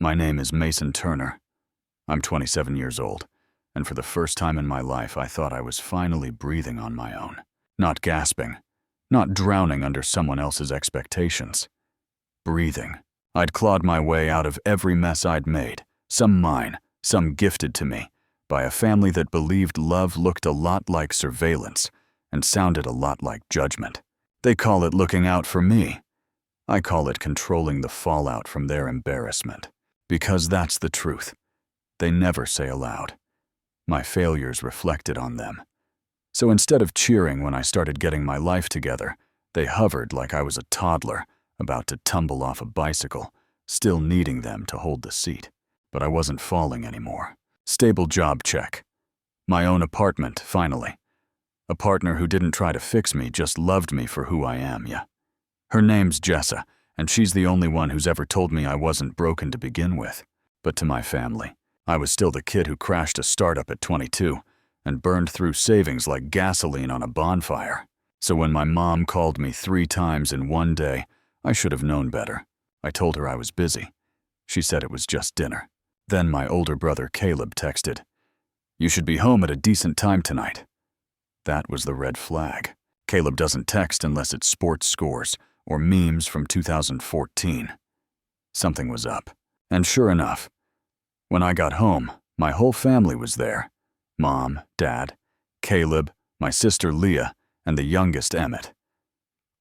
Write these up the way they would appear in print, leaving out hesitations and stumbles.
My name is Mason Turner. I'm 27 years old, and for the first time in my life, I thought I was finally breathing on my own. Not gasping, not drowning under someone else's expectations. Breathing. I'd clawed my way out of every mess I'd made, some mine, some gifted to me, by a family that believed love looked a lot like surveillance and sounded a lot like judgment. They call it looking out for me. I call it controlling the fallout from their embarrassment. Because that's the truth. They never say aloud. My failures reflected on them. So instead of cheering when I started getting my life together, they hovered like I was a toddler about to tumble off a bicycle, still needing them to hold the seat. But I wasn't falling anymore. Stable job check. My own apartment, finally. A partner who didn't try to fix me, just loved me for who I am, yeah. Her name's Jessa, and she's the only one who's ever told me I wasn't broken to begin with. But to my family, I was still the kid who crashed a startup at 22 and burned through savings like gasoline on a bonfire. So when my mom called me 3 times in one day, I should have known better. I told her I was busy. She said it was just dinner. Then my older brother Caleb texted, "You should be home at a decent time tonight." That was the red flag. Caleb doesn't text unless it's sports scores or memes from 2014. Something was up. And sure enough, when I got home, my whole family was there. Mom, Dad, Caleb, my sister Leah, and the youngest Emmett.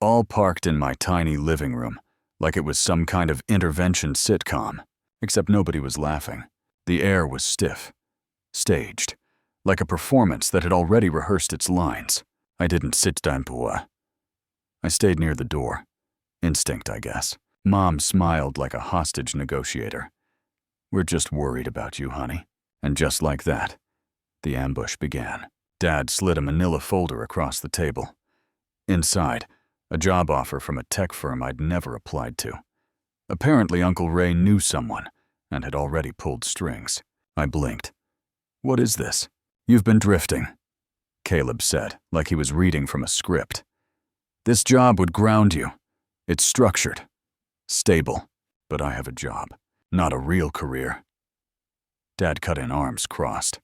All parked in my tiny living room, like it was some kind of intervention sitcom, except nobody was laughing. The air was stiff, staged, like a performance that had already rehearsed its lines. I didn't sit down. I stayed near the door. Instinct, I guess. Mom smiled like a hostage negotiator. "We're just worried about you, honey." And just like that, the ambush began. Dad slid a manila folder across the table. Inside, a job offer from a tech firm I'd never applied to. Apparently, Uncle Ray knew someone and had already pulled strings. I blinked. "What is this?" "You've been drifting," Caleb said, like he was reading from a script. "This job would ground you. It's structured, stable, but I have a job, not a real career." Dad cut in, arms crossed.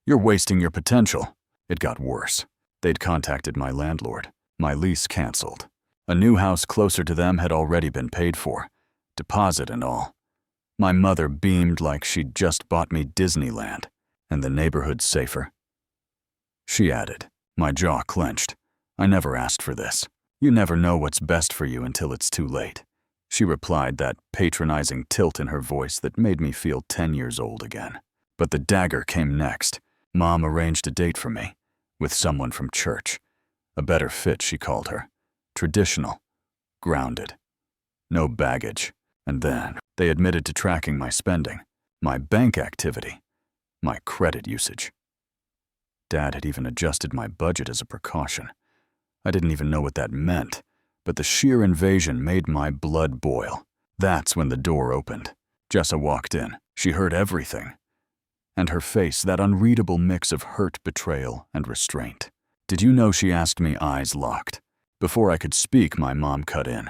"You're wasting your potential." It got worse. They'd contacted my landlord. My lease canceled. A new house closer to them had already been paid for, deposit and all. My mother beamed like she'd just bought me Disneyland, and the neighborhood's safer. She added. My jaw clenched. "I never asked for this. You never know what's best for you until it's too late." She replied, that patronizing tilt in her voice that made me feel 10 years old again. But the dagger came next. Mom arranged a date for me, with someone from church. A better fit, she called her. Traditional. Grounded. No baggage. And then, they admitted to tracking my spending, my bank activity, my credit usage. Dad had even adjusted my budget as a precaution. I didn't even know what that meant, but the sheer invasion made my blood boil. That's when the door opened. Jessa walked in. She heard everything. And her face, that unreadable mix of hurt, betrayal, and restraint. "Did you know?" she asked me, eyes locked. Before I could speak, my mom cut in.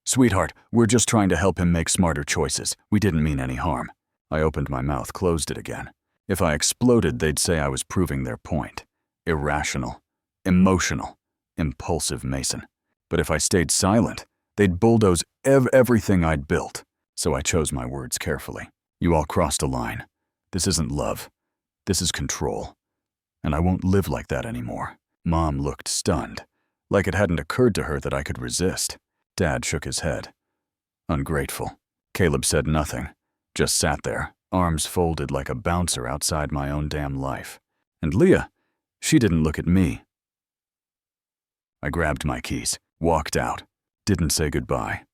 "Sweetheart, we're just trying to help him make smarter choices. We didn't mean any harm." I opened my mouth, closed it again. If I exploded, they'd say I was proving their point. Irrational, emotional, impulsive Mason. But if I stayed silent, they'd bulldoze everything I'd built. So I chose my words carefully. "You all crossed a line. This isn't love. This is control. And I won't live like that anymore." Mom looked stunned, like it hadn't occurred to her that I could resist. Dad shook his head. Ungrateful. Caleb said nothing, just sat there, arms folded like a bouncer outside my own damn life. And Leah, she didn't look at me. I grabbed my keys, walked out, didn't say goodbye.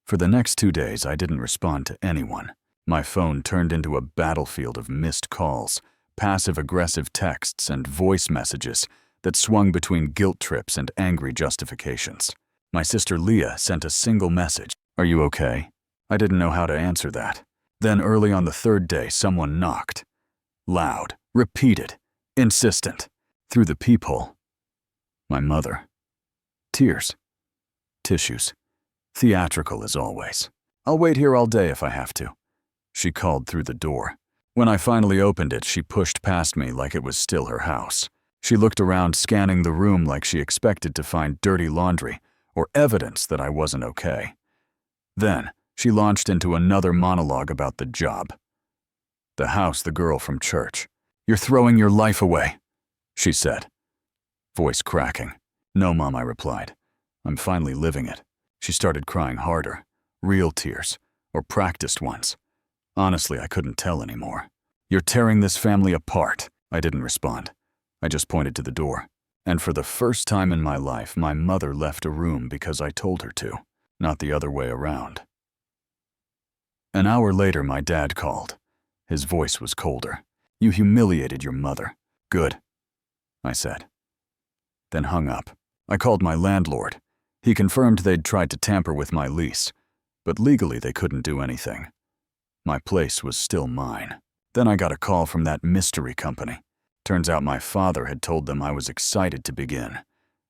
For the next 2 days, I didn't respond to anyone. My phone turned into a battlefield of missed calls, passive-aggressive texts, and voice messages that swung between guilt trips and angry justifications. My sister Leah sent a single message, "Are you okay?" I didn't know how to answer that. Then early on the 3rd day, someone knocked. Loud, repeated, insistent, through the peephole. My mother. Tears. Tissues. Theatrical as always. I'll wait here all day if I have to," she called through the door. When I finally opened it, she pushed past me like it was still her house. She looked around, scanning the room like she expected to find dirty laundry or evidence that I wasn't okay. Then, she launched into another monologue about the job. The house, the girl from church. "You're throwing your life away," she said, voice cracking. "No, Mom," I replied. "I'm finally living it." She started crying harder, real tears, or practiced ones. Honestly, I couldn't tell anymore. "You're tearing this family apart." I didn't respond. I just pointed to the door. And for the first time in my life, my mother left a room because I told her to, not the other way around. An hour later, my dad called. His voice was colder. "You humiliated your mother." "Good," I said. Then hung up. I called my landlord. He confirmed they'd tried to tamper with my lease, but legally they couldn't do anything. My place was still mine. Then I got a call from that mystery company. Turns out my father had told them I was excited to begin,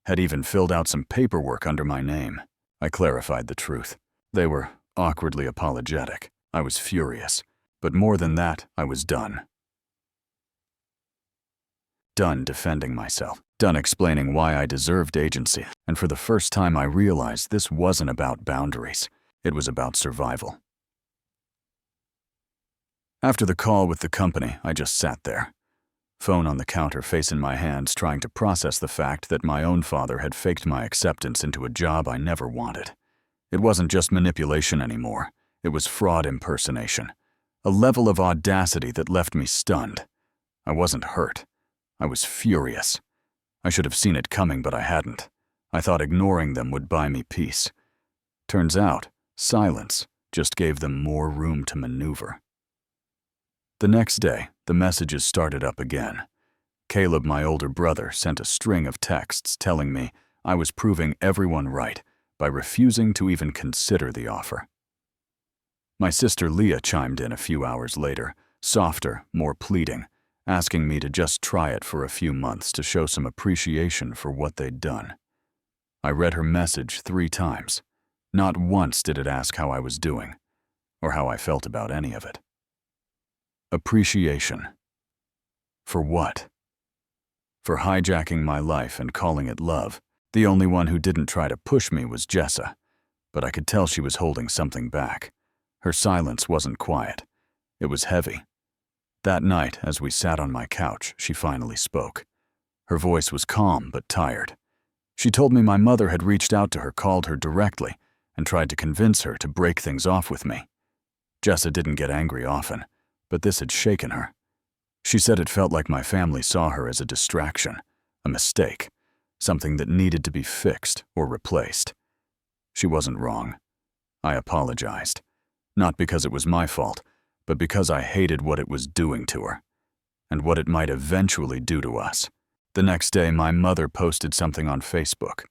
had even filled out some paperwork under my name. I clarified the truth. They were awkwardly apologetic. I was furious. But more than that, I was done. Done defending myself. Done explaining why I deserved agency. And for the first time, I realized this wasn't about boundaries. It was about survival. After the call with the company, I just sat there. Phone on the counter, face in my hands, trying to process the fact that my own father had faked my acceptance into a job I never wanted. It wasn't just manipulation anymore. It was fraud impersonation. A level of audacity that left me stunned. I wasn't hurt. I was furious. I should have seen it coming, but I hadn't. I thought ignoring them would buy me peace. Turns out, silence just gave them more room to maneuver. The next day, the messages started up again. Caleb, my older brother, sent a string of texts telling me I was proving everyone right by refusing to even consider the offer. My sister Leah chimed in a few hours later, softer, more pleading, asking me to just try it for a few months to show some appreciation for what they'd done. I read her message 3 times. Not once did it ask how I was doing, or how I felt about any of it. Appreciation. For what? For hijacking my life and calling it love. The only one who didn't try to push me was Jessa, but I could tell she was holding something back. Her silence wasn't quiet. It was heavy. That night, as we sat on my couch, she finally spoke. Her voice was calm but tired. She told me my mother had reached out to her, called her directly, and tried to convince her to break things off with me. Jessa didn't get angry often, but this had shaken her. She said it felt like my family saw her as a distraction, a mistake, something that needed to be fixed or replaced. She wasn't wrong. I apologized. Not because it was my fault, but because I hated what it was doing to her, and what it might eventually do to us. The next day, my mother posted something on Facebook,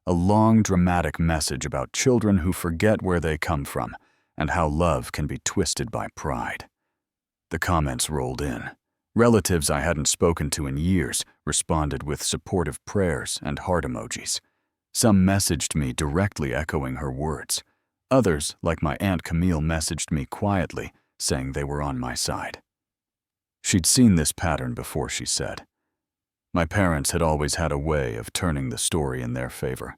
a long, dramatic message about children who forget where they come from and how love can be twisted by pride. The comments rolled in. Relatives I hadn't spoken to in years responded with supportive prayers and heart emojis. Some messaged me directly echoing her words. Others, like my Aunt Camille, messaged me quietly, saying they were on my side. She'd seen this pattern before, she said. My parents had always had a way of turning the story in their favor,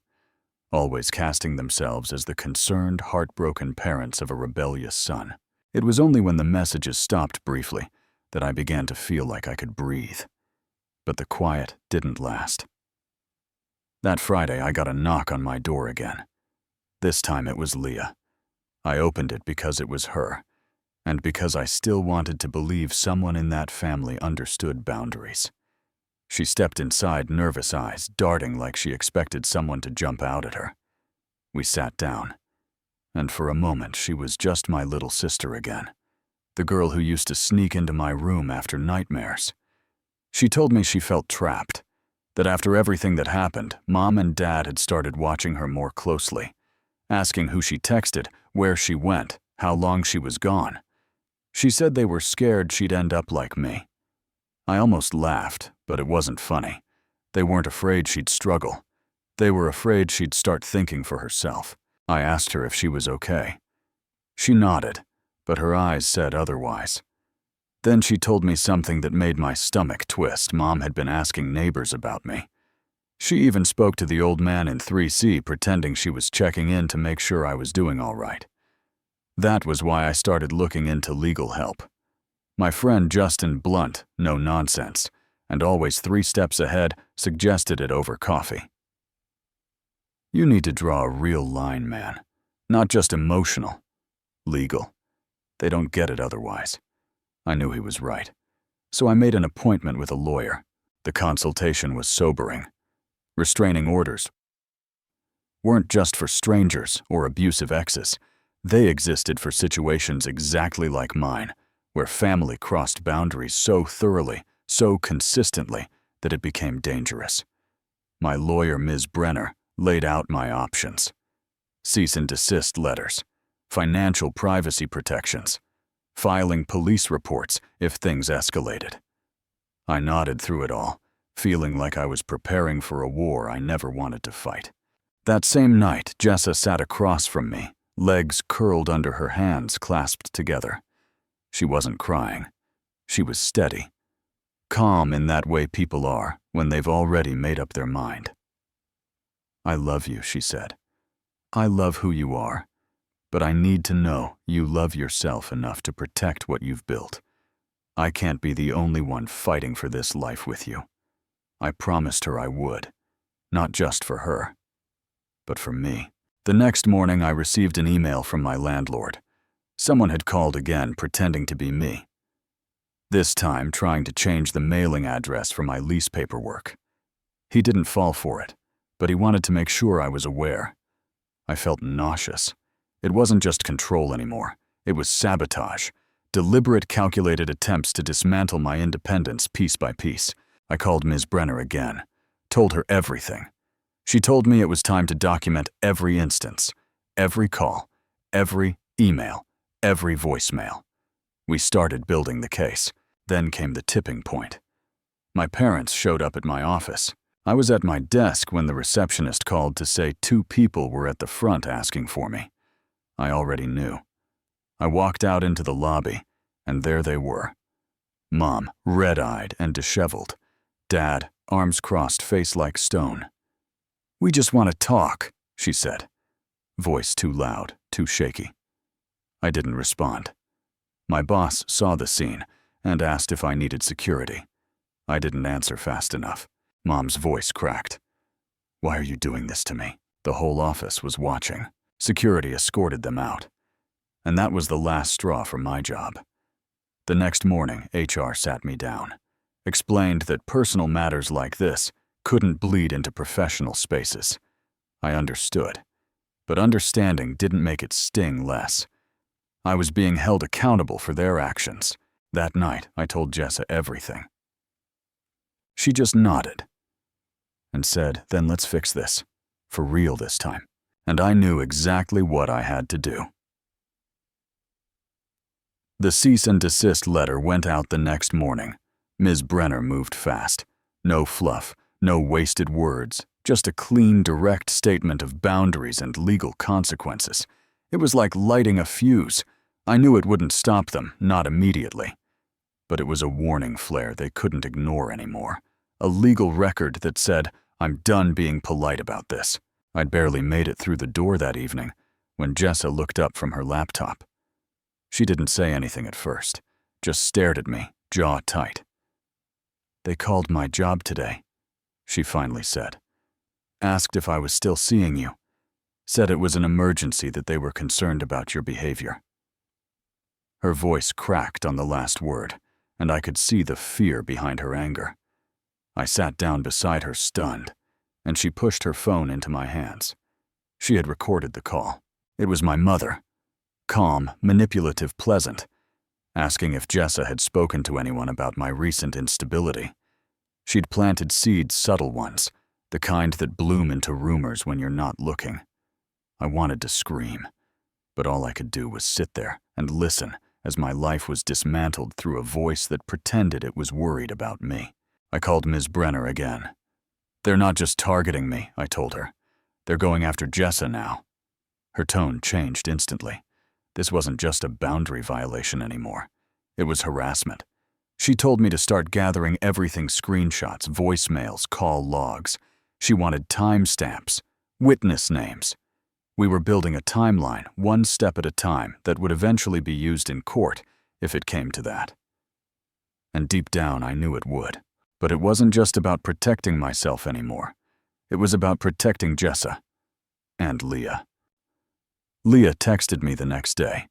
always casting themselves as the concerned, heartbroken parents of a rebellious son. It was only when the messages stopped briefly that I began to feel like I could breathe. But the quiet didn't last. That Friday, I got a knock on my door again. This time it was Leah. I opened it because it was her, and because I still wanted to believe someone in that family understood boundaries. She stepped inside, nervous eyes darting like she expected someone to jump out at her. We sat down, and for a moment she was just my little sister again, the girl who used to sneak into my room after nightmares. She told me she felt trapped, that after everything that happened, Mom and Dad had started watching her more closely, asking who she texted, where she went, how long she was gone. She said they were scared she'd end up like me. I almost laughed, but it wasn't funny. They weren't afraid she'd struggle. They were afraid she'd start thinking for herself. I asked her if she was okay. She nodded, but her eyes said otherwise. Then she told me something that made my stomach twist. Mom had been asking neighbors about me. She even spoke to the old man in 3C, pretending she was checking in to make sure I was doing all right. That was why I started looking into legal help. My friend Justin Blunt, no nonsense, and always 3 steps ahead, suggested it over coffee. You need to draw a real line, man. Not just emotional. Legal. They don't get it otherwise. I knew he was right. So I made an appointment with a lawyer. The consultation was sobering. Restraining orders weren't just for strangers or abusive exes. They existed for situations exactly like mine, where family crossed boundaries so thoroughly, so consistently, that it became dangerous. My lawyer, Ms. Brenner, laid out my options. Cease and desist letters, financial privacy protections, filing police reports if things escalated. I nodded through it all, feeling like I was preparing for a war I never wanted to fight. That same night, Jessa sat across from me, legs curled under her hands clasped together. She wasn't crying. She was steady. Calm in that way people are when they've already made up their mind. I love you, she said. I love who you are, but I need to know you love yourself enough to protect what you've built. I can't be the only one fighting for this life with you. I promised her I would, not just for her, but for me. The next morning, I received an email from my landlord. Someone had called again, pretending to be me. This time, trying to change the mailing address for my lease paperwork. He didn't fall for it, but he wanted to make sure I was aware. I felt nauseous. It wasn't just control anymore. It was sabotage. Deliberate, calculated attempts to dismantle my independence piece by piece. I called Ms. Brenner again, told her everything. She told me it was time to document every instance, every call, every email, every voicemail. We started building the case. Then came the tipping point. My parents showed up at my office. I was at my desk when the receptionist called to say 2 people were at the front asking for me. I already knew. I walked out into the lobby, and there they were. Mom, red-eyed and disheveled. Dad, arms crossed, face like stone. "We just want to talk," she said. Voice too loud, too shaky. I didn't respond. My boss saw the scene and asked if I needed security. I didn't answer fast enough. Mom's voice cracked. "Why are you doing this to me?" The whole office was watching. Security escorted them out. And that was the last straw for my job. The next morning, HR sat me down, explained that personal matters like this couldn't bleed into professional spaces. I understood, but understanding didn't make it sting less. I was being held accountable for their actions. That night, I told Jessa everything. She just nodded and said, "Then let's fix this, for real this time." And I knew exactly what I had to do. The cease and desist letter went out the next morning. Ms. Brenner moved fast. No fluff, no wasted words, just a clean, direct statement of boundaries and legal consequences. It was like lighting a fuse. I knew it wouldn't stop them, not immediately. But it was a warning flare they couldn't ignore anymore. A legal record that said, "I'm done being polite about this." I'd barely made it through the door that evening when Jessa looked up from her laptop. She didn't say anything at first, just stared at me, jaw tight. "They called my job today," she finally said. "Asked if I was still seeing you. Said it was an emergency, that they were concerned about your behavior." Her voice cracked on the last word, and I could see the fear behind her anger. I sat down beside her, stunned, and she pushed her phone into my hands. She had recorded the call. It was my mother. Calm, manipulative, pleasant, asking if Jessa had spoken to anyone about my recent instability. She'd planted seeds, subtle ones, the kind that bloom into rumors when you're not looking. I wanted to scream, but all I could do was sit there and listen as my life was dismantled through a voice that pretended it was worried about me. I called Ms. Brenner again. "They're not just targeting me," I told her. "They're going after Jessa now." Her tone changed instantly. This wasn't just a boundary violation anymore. It was harassment. She told me to start gathering everything: screenshots, voicemails, call logs. She wanted timestamps, witness names. We were building a timeline, one step at a time, that would eventually be used in court if it came to that. And deep down, I knew it would. But it wasn't just about protecting myself anymore. It was about protecting Jessa and Leah. Leah texted me the next day.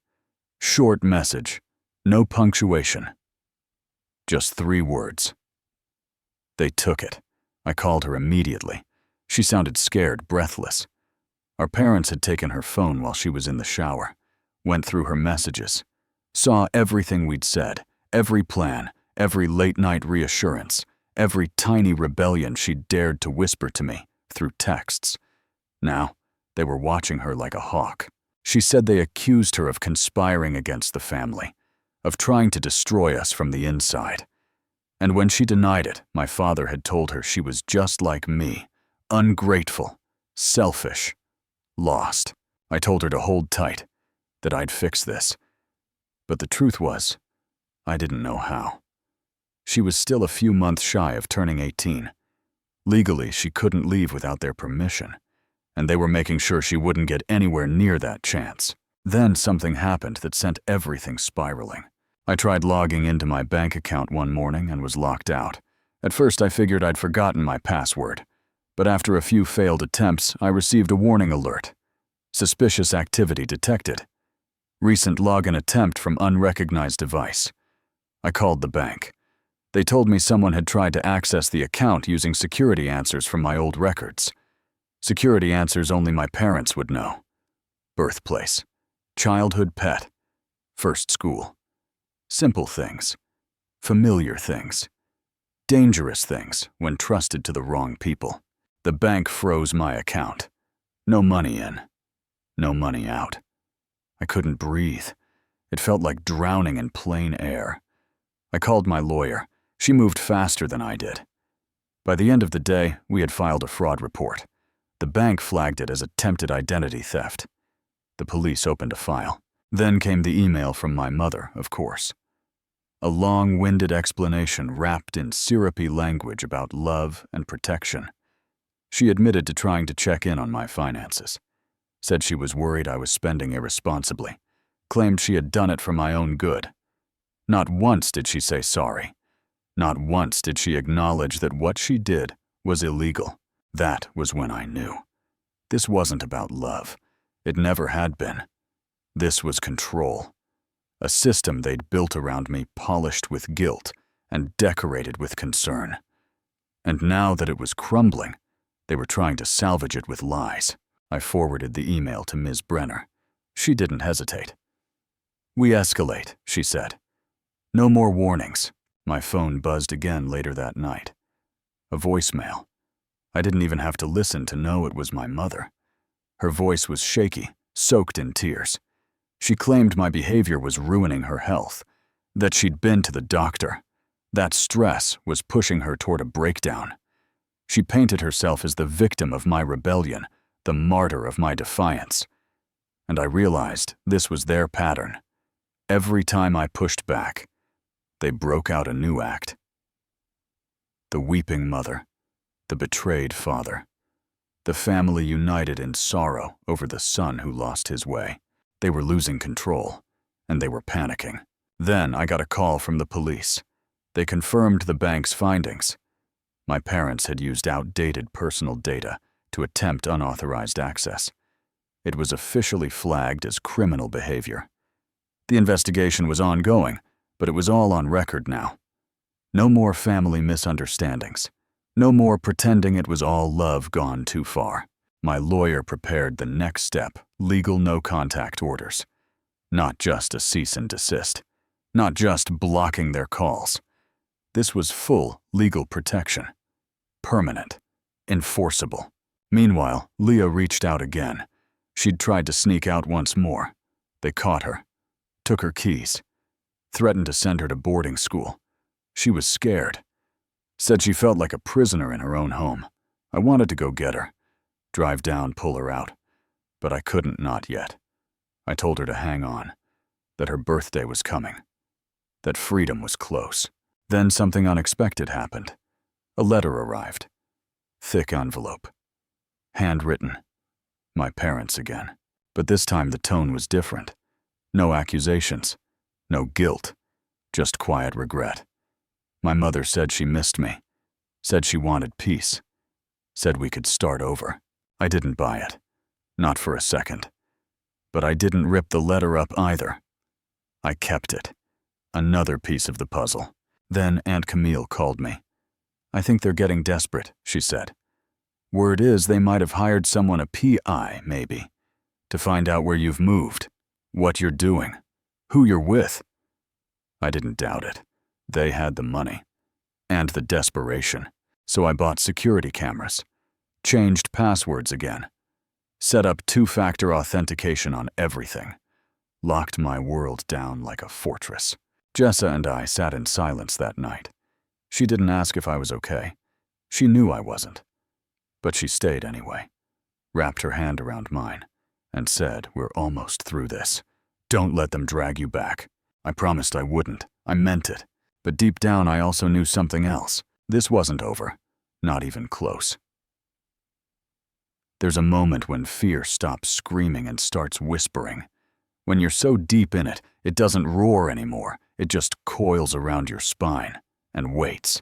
Short message, no punctuation. Just 3 words. They took it. I called her immediately. She sounded scared, breathless. Our parents had taken her phone while she was in the shower, went through her messages, saw everything we'd said, every plan, every late-night reassurance, every tiny rebellion she'd dared to whisper to me through texts. Now, they were watching her like a hawk. She said they accused her of conspiring against the family, of trying to destroy us from the inside. And when she denied it, my father had told her she was just like me, ungrateful, selfish, lost. I told her to hold tight, that I'd fix this. But the truth was, I didn't know how. She was still a few months shy of turning 18. Legally, she couldn't leave without their permission, and they were making sure she wouldn't get anywhere near that chance. Then something happened that sent everything spiraling. I tried logging into my bank account one morning and was locked out. At first, I figured I'd forgotten my password, but after a few failed attempts, I received a warning alert. Suspicious activity detected. Recent login attempt from unrecognized device. I called the bank. They told me someone had tried to access the account using security answers from my old records. Security answers only my parents would know. Birthplace, childhood pet, first school. Simple things, familiar things, dangerous things when trusted to the wrong people. The bank froze my account. No money in, no money out. I couldn't breathe. It felt like drowning in plain air. I called my lawyer. She moved faster than I did. By the end of the day, we had filed a fraud report. The bank flagged it as attempted identity theft. The police opened a file. Then came the email from my mother, of course. A long-winded explanation wrapped in syrupy language about love and protection. She admitted to trying to check in on my finances. Said she was worried I was spending irresponsibly. Claimed she had done it for my own good. Not once did she say sorry. Not once did she acknowledge that what she did was illegal. That was when I knew. This wasn't about love. It never had been. This was control. A system they'd built around me, polished with guilt and decorated with concern. And now that it was crumbling, they were trying to salvage it with lies. I forwarded the email to Ms. Brenner. She didn't hesitate. "We escalate," she said. "No more warnings." My phone buzzed again later that night. A voicemail. I didn't even have to listen to know it was my mother. Her voice was shaky, soaked in tears. She claimed my behavior was ruining her health, that she'd been to the doctor. That stress was pushing her toward a breakdown. She painted herself as the victim of my rebellion, the martyr of my defiance. And I realized this was their pattern. Every time I pushed back, they broke out a new act. The weeping mother, the betrayed father, the family united in sorrow over the son who lost his way. They were losing control, and they were panicking. Then I got a call from the police. They confirmed the bank's findings. My parents had used outdated personal data to attempt unauthorized access. It was officially flagged as criminal behavior. The investigation was ongoing, but it was all on record now. No more family misunderstandings. No more pretending it was all love gone too far. My lawyer prepared the next step, legal no-contact orders. Not just a cease and desist. Not just blocking their calls. This was full legal protection. Permanent. Enforceable. Meanwhile, Leah reached out again. She'd tried to sneak out once more. They caught her. Took her keys. Threatened to send her to boarding school. She was scared. Said she felt like a prisoner in her own home. I wanted to go get her. Drive down, pull her out. But I couldn't, not yet. I told her to hang on, that her birthday was coming, that freedom was close. Then something unexpected happened. A letter arrived. Thick envelope. Handwritten. My parents again. But this time the tone was different. No accusations. No guilt. Just quiet regret. My mother said she missed me. Said she wanted peace. Said we could start over. I didn't buy it. Not for a second. But I didn't rip the letter up either. I kept it. Another piece of the puzzle. Then Aunt Camille called me. I think they're getting desperate, she said. Word is they might have hired someone, a PI, maybe, to find out where you've moved, what you're doing, who you're with. I didn't doubt it. They had the money. And the desperation. So I bought security cameras. Changed passwords again. Set up two-factor authentication on everything. Locked my world down like a fortress. Jessa and I sat in silence that night. She didn't ask if I was okay. She knew I wasn't. But she stayed anyway. Wrapped her hand around mine and said, we're almost through this. Don't let them drag you back. I promised I wouldn't. I meant it. But deep down I also knew something else. This wasn't over. Not even close. There's a moment when fear stops screaming and starts whispering. When you're so deep in it, it doesn't roar anymore. It just coils around your spine and waits.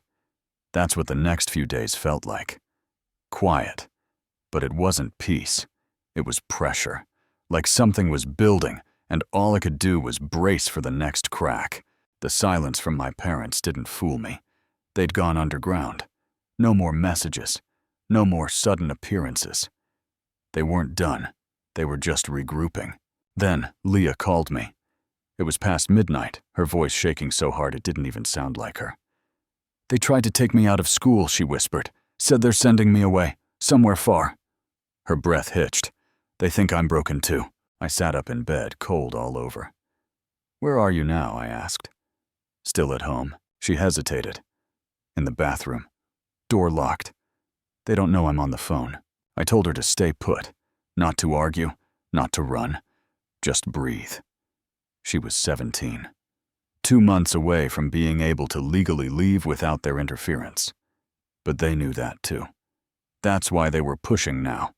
That's what the next few days felt like. Quiet. But it wasn't peace. It was pressure. Like something was building, and all I could do was brace for the next crack. The silence from my parents didn't fool me. They'd gone underground. No more messages. No more sudden appearances. They weren't done. They were just regrouping. Then Leah called me. It was past midnight, her voice shaking so hard it didn't even sound like her. They tried to take me out of school, she whispered. Said they're sending me away, somewhere far. Her breath hitched. They think I'm broken too. I sat up in bed, cold all over. Where are you now? I asked. Still at home. She hesitated. In the bathroom. Door locked. They don't know I'm on the phone. I told her to stay put. Not to argue, not to run. Just breathe. She was 17. 2 months away from being able to legally leave without their interference. But they knew that too. That's why they were pushing now.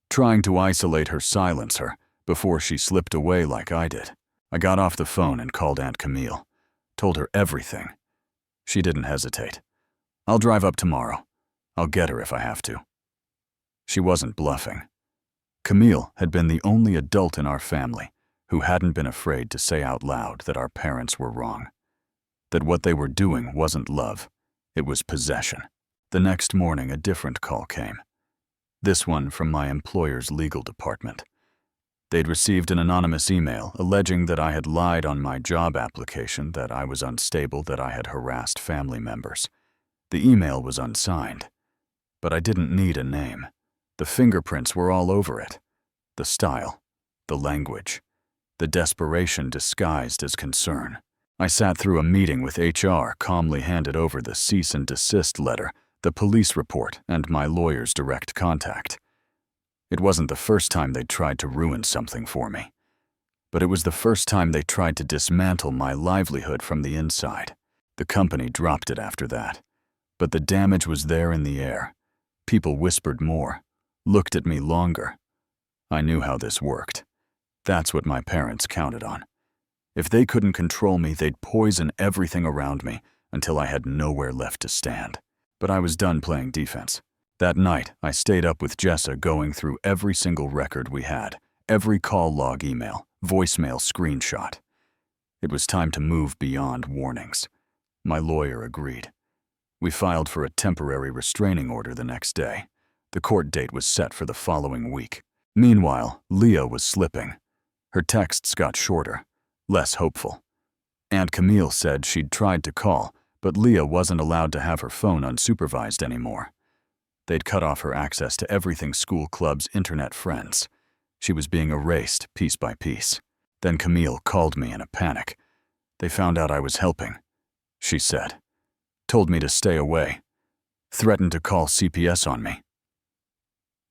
Trying to isolate her, silence her, before she slipped away like I did. I got off the phone and called Aunt Camille. Told her everything. She didn't hesitate. I'll drive up tomorrow. I'll get her if I have to. She wasn't bluffing. Camille had been the only adult in our family who hadn't been afraid to say out loud that our parents were wrong. That what they were doing wasn't love. It was possession. The next morning, a different call came. This one from my employer's legal department. They'd received an anonymous email alleging that I had lied on my job application, that I was unstable, that I had harassed family members. The email was unsigned. But I didn't need a name. The fingerprints were all over it. The style, the language, the desperation disguised as concern. I sat through a meeting with HR, calmly handed over the cease and desist letter, the police report, and my lawyer's direct contact. It wasn't the first time they'd tried to ruin something for me. But it was the first time they tried to dismantle my livelihood from the inside. The company dropped it after that. But the damage was there in the air. People whispered more, looked at me longer. I knew how this worked. That's what my parents counted on. If they couldn't control me, they'd poison everything around me until I had nowhere left to stand. But I was done playing defense. That night, I stayed up with Jessa going through every single record we had, every call log email, voicemail screenshot. It was time to move beyond warnings. My lawyer agreed. We filed for a temporary restraining order the next day. The court date was set for the following week. Meanwhile, Leah was slipping. Her texts got shorter, less hopeful. Aunt Camille said she'd tried to call, but Leah wasn't allowed to have her phone unsupervised anymore. They'd cut off her access to everything school club's internet friends. She was being erased piece by piece. Then Camille called me in a panic. They found out I was helping, she said. Told me to stay away. Threatened to call CPS on me.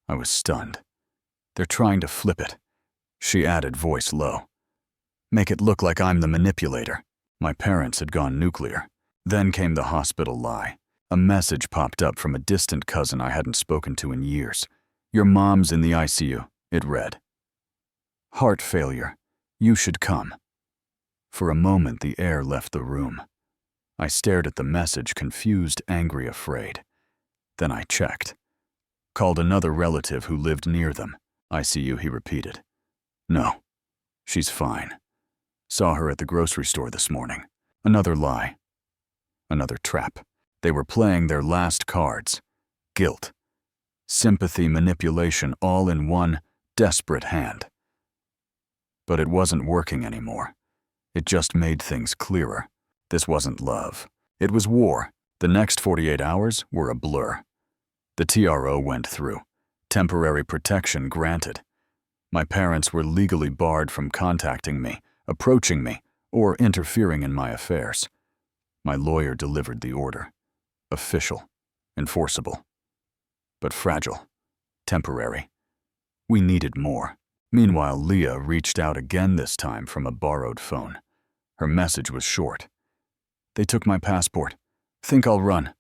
I was stunned. They're trying to flip it. She added, voice low. Make it look like I'm the manipulator. My parents had gone nuclear. Then came the hospital lie. A message popped up from a distant cousin I hadn't spoken to in years. Your mom's in the ICU, it read. Heart failure. You should come. For a moment, the air left the room. I stared at the message, confused, angry, afraid. Then I checked. Called another relative who lived near them. ICU, he repeated. No, she's fine. Saw her at the grocery store this morning. Another lie. Another trap. They were playing their last cards. Guilt. Sympathy, manipulation, all in one desperate hand. But it wasn't working anymore. It just made things clearer. This wasn't love. It was war. The next 48 hours were a blur. The TRO went through. Temporary protection granted. My parents were legally barred from contacting me, approaching me, or interfering in my affairs. My lawyer delivered the order. Official. Enforceable. But fragile. Temporary. We needed more. Meanwhile, Leah reached out again, this time from a borrowed phone. Her message was short. They took my passport. Think I'll run.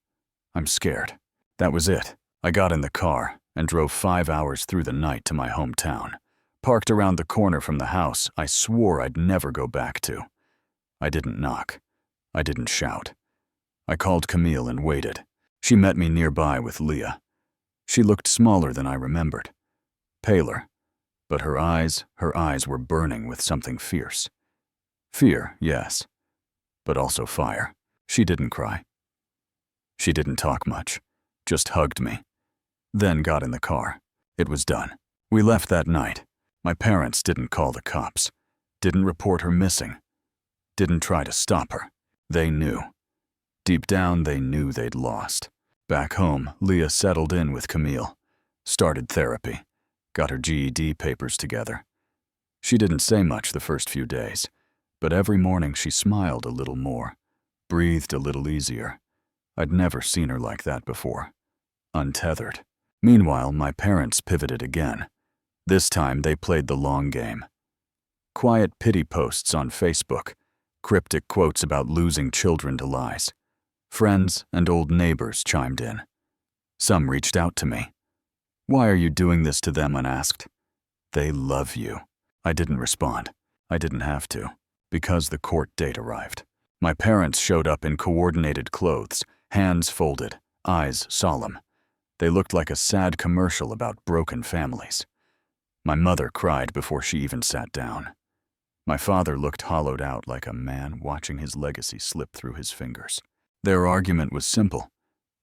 I'm scared. That was it. I got in the car and drove 5 hours through the night to my hometown. Parked around the corner from the house I swore I'd never go back to. I didn't knock. I didn't shout. I called Camille and waited. She met me nearby with Leah. She looked smaller than I remembered. Paler. But her eyes were burning with something fierce. Fear, yes. But also fire. She didn't cry. She didn't talk much. Just hugged me. Then got in the car. It was done. We left that night. My parents didn't call the cops. Didn't report her missing. Didn't try to stop her. They knew. Deep down, they knew they'd lost. Back home, Leah settled in with Camille. Started therapy. Got her GED papers together. She didn't say much the first few days, but every morning she smiled a little more, breathed a little easier. I'd never seen her like that before. Untethered. Meanwhile, my parents pivoted again. This time, they played the long game. Quiet pity posts on Facebook, cryptic quotes about losing children to lies. Friends and old neighbors chimed in. Some reached out to me. Why are you doing this to them unasked? They love you. I didn't respond. I didn't have to, because the court date arrived. My parents showed up in coordinated clothes, hands folded, eyes solemn. They looked like a sad commercial about broken families. My mother cried before she even sat down. My father looked hollowed out, like a man watching his legacy slip through his fingers. Their argument was simple.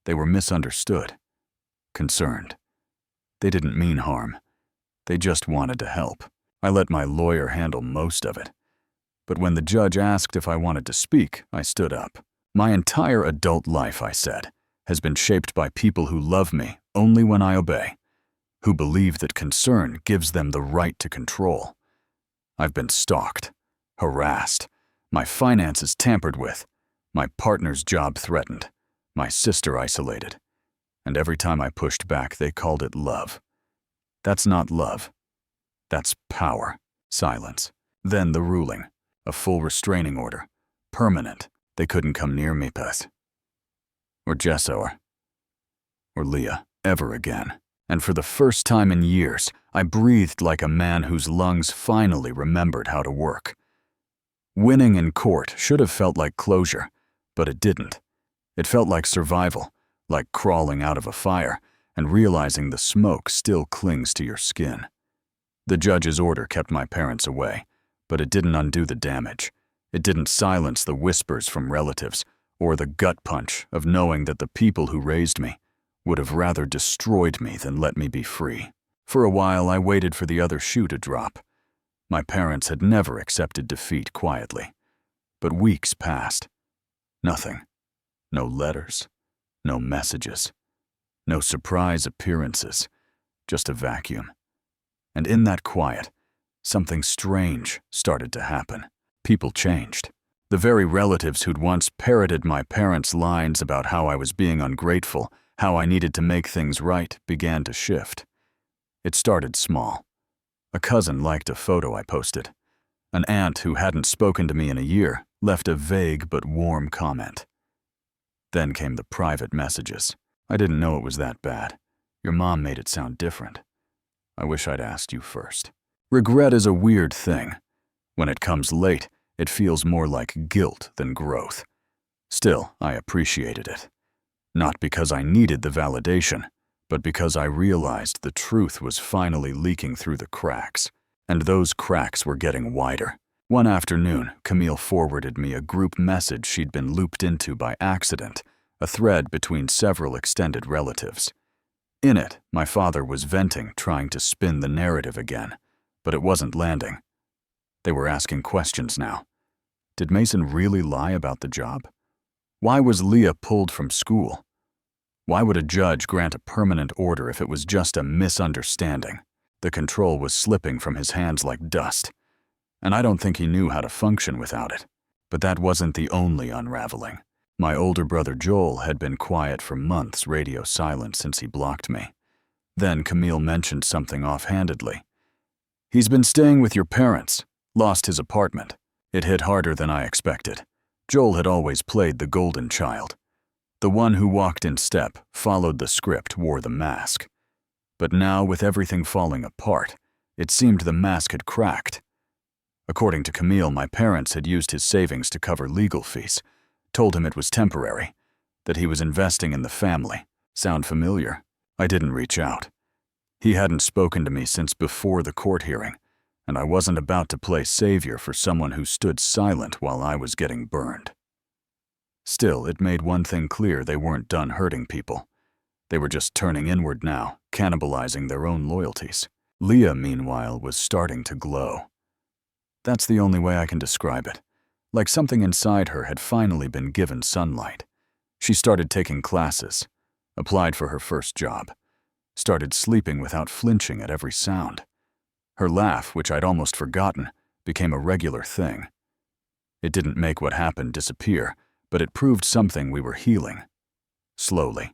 They were misunderstood. Concerned. They didn't mean harm. They just wanted to help. I let my lawyer handle most of it. But when the judge asked if I wanted to speak, I stood up. My entire adult life, I said, has been shaped by people who love me only when I obey, who believe that concern gives them the right to control. I've been stalked, harassed, my finances tampered with, my partner's job threatened, my sister isolated. And every time I pushed back, they called it love. That's not love. That's power. Silence. Then the ruling. A full restraining order. Permanent. They couldn't come near me, Beth. Or Jessa or Leah. Ever again. And for the first time in years, I breathed like a man whose lungs finally remembered how to work. Winning in court should have felt like closure, but it didn't. It felt like survival. Like crawling out of a fire and realizing the smoke still clings to your skin. The judge's order kept my parents away, but it didn't undo the damage. It didn't silence the whispers from relatives or the gut punch of knowing that the people who raised me would have rather destroyed me than let me be free. For a while, I waited for the other shoe to drop. My parents had never accepted defeat quietly. But weeks passed. Nothing. No letters. No messages, no surprise appearances, just a vacuum. And in that quiet, something strange started to happen. People changed. The very relatives who'd once parroted my parents' lines about how I was being ungrateful, how I needed to make things right, began to shift. It started small. A cousin liked a photo I posted. An aunt who hadn't spoken to me in a year left a vague but warm comment. Then came the private messages. I didn't know it was that bad. Your mom made it sound different. I wish I'd asked you first. Regret is a weird thing. When it comes late, it feels more like guilt than growth. Still, I appreciated it. Not because I needed the validation, but because I realized the truth was finally leaking through the cracks. And those cracks were getting wider. One afternoon, Camille forwarded me a group message she'd been looped into by accident, a thread between several extended relatives. In it, my father was venting, trying to spin the narrative again, but it wasn't landing. They were asking questions now. Did Mason really lie about the job? Why was Leah pulled from school? Why would a judge grant a permanent order if it was just a misunderstanding? The control was slipping from his hands like dust, and I don't think he knew how to function without it. But that wasn't the only unraveling. My older brother Joel had been quiet for months, radio silent since he blocked me. Then Camille mentioned something offhandedly. He's been staying with your parents, lost his apartment. It hit harder than I expected. Joel had always played the golden child. The one who walked in step, followed the script, wore the mask. But now, with everything falling apart, it seemed the mask had cracked. According to Camille, my parents had used his savings to cover legal fees, told him it was temporary, that he was investing in the family. Sound familiar? I didn't reach out. He hadn't spoken to me since before the court hearing, and I wasn't about to play savior for someone who stood silent while I was getting burned. Still, it made one thing clear: they weren't done hurting people. They were just turning inward now, cannibalizing their own loyalties. Leah, meanwhile, was starting to glow. That's the only way I can describe it. Like something inside her had finally been given sunlight. She started taking classes, applied for her first job, started sleeping without flinching at every sound. Her laugh, which I'd almost forgotten, became a regular thing. It didn't make what happened disappear, but it proved something we were healing. Slowly,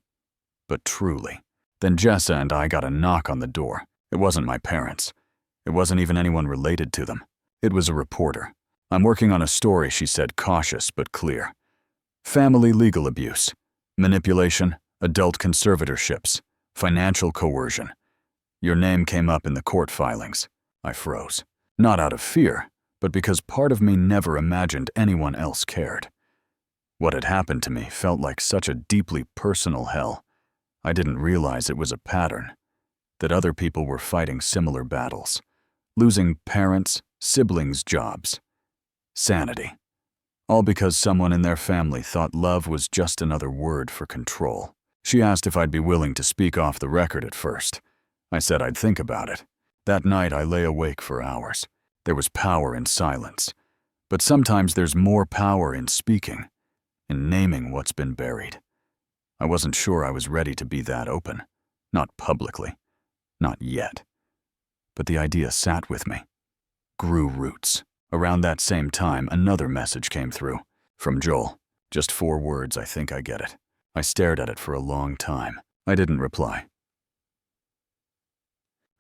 but truly. Then Jessa and I got a knock on the door. It wasn't my parents. It wasn't even anyone related to them. It was a reporter. I'm working on a story, she said, cautious but clear. Family legal abuse, manipulation, adult conservatorships, financial coercion. Your name came up in the court filings. I froze. Not out of fear, but because part of me never imagined anyone else cared. What had happened to me felt like such a deeply personal hell. I didn't realize it was a pattern, that other people were fighting similar battles, losing parents, siblings, jobs, sanity, all because someone in their family thought love was just another word for control. She asked if I'd be willing to speak off the record at first. I said I'd think about it. That night I lay awake for hours. There was power in silence, but sometimes there's more power in speaking, in naming what's been buried. I wasn't sure I was ready to be that open. Not publicly. Not yet. But the idea sat with me. Grew roots. Around that same time, another message came through. From Joel. Just 4 words, I think I get it. I stared at it for a long time. I didn't reply.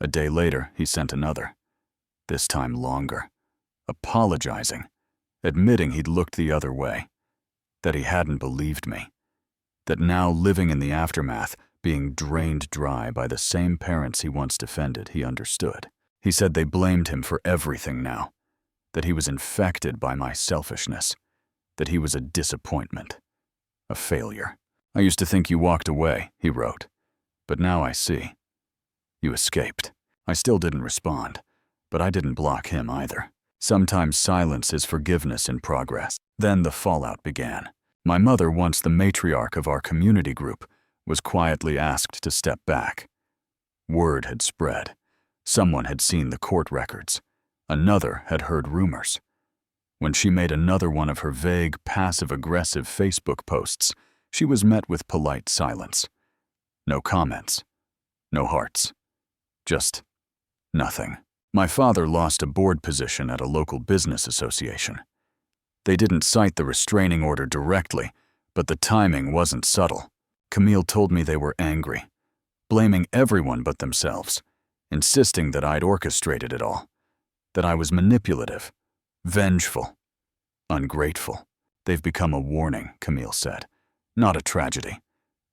A day later, he sent another. This time longer. Apologizing. Admitting he'd looked the other way. That he hadn't believed me. That now, living in the aftermath, being drained dry by the same parents he once defended, he understood. He said they blamed him for everything now. That he was infected by my selfishness. That he was a disappointment. A failure. I used to think you walked away, he wrote. But now I see. You escaped. I still didn't respond, but I didn't block him either. Sometimes silence is forgiveness in progress. Then the fallout began. My mother, once the matriarch of our community group, was quietly asked to step back. Word had spread. Someone had seen the court records. Another had heard rumors. When she made another one of her vague, passive-aggressive Facebook posts, she was met with polite silence. No comments. No hearts. Just nothing. My father lost a board position at a local business association. They didn't cite the restraining order directly, but the timing wasn't subtle. Camille told me they were angry, blaming everyone but themselves. insisting that I'd orchestrated it all, that I was manipulative, vengeful, ungrateful. They've become a warning, Camille said, not a tragedy,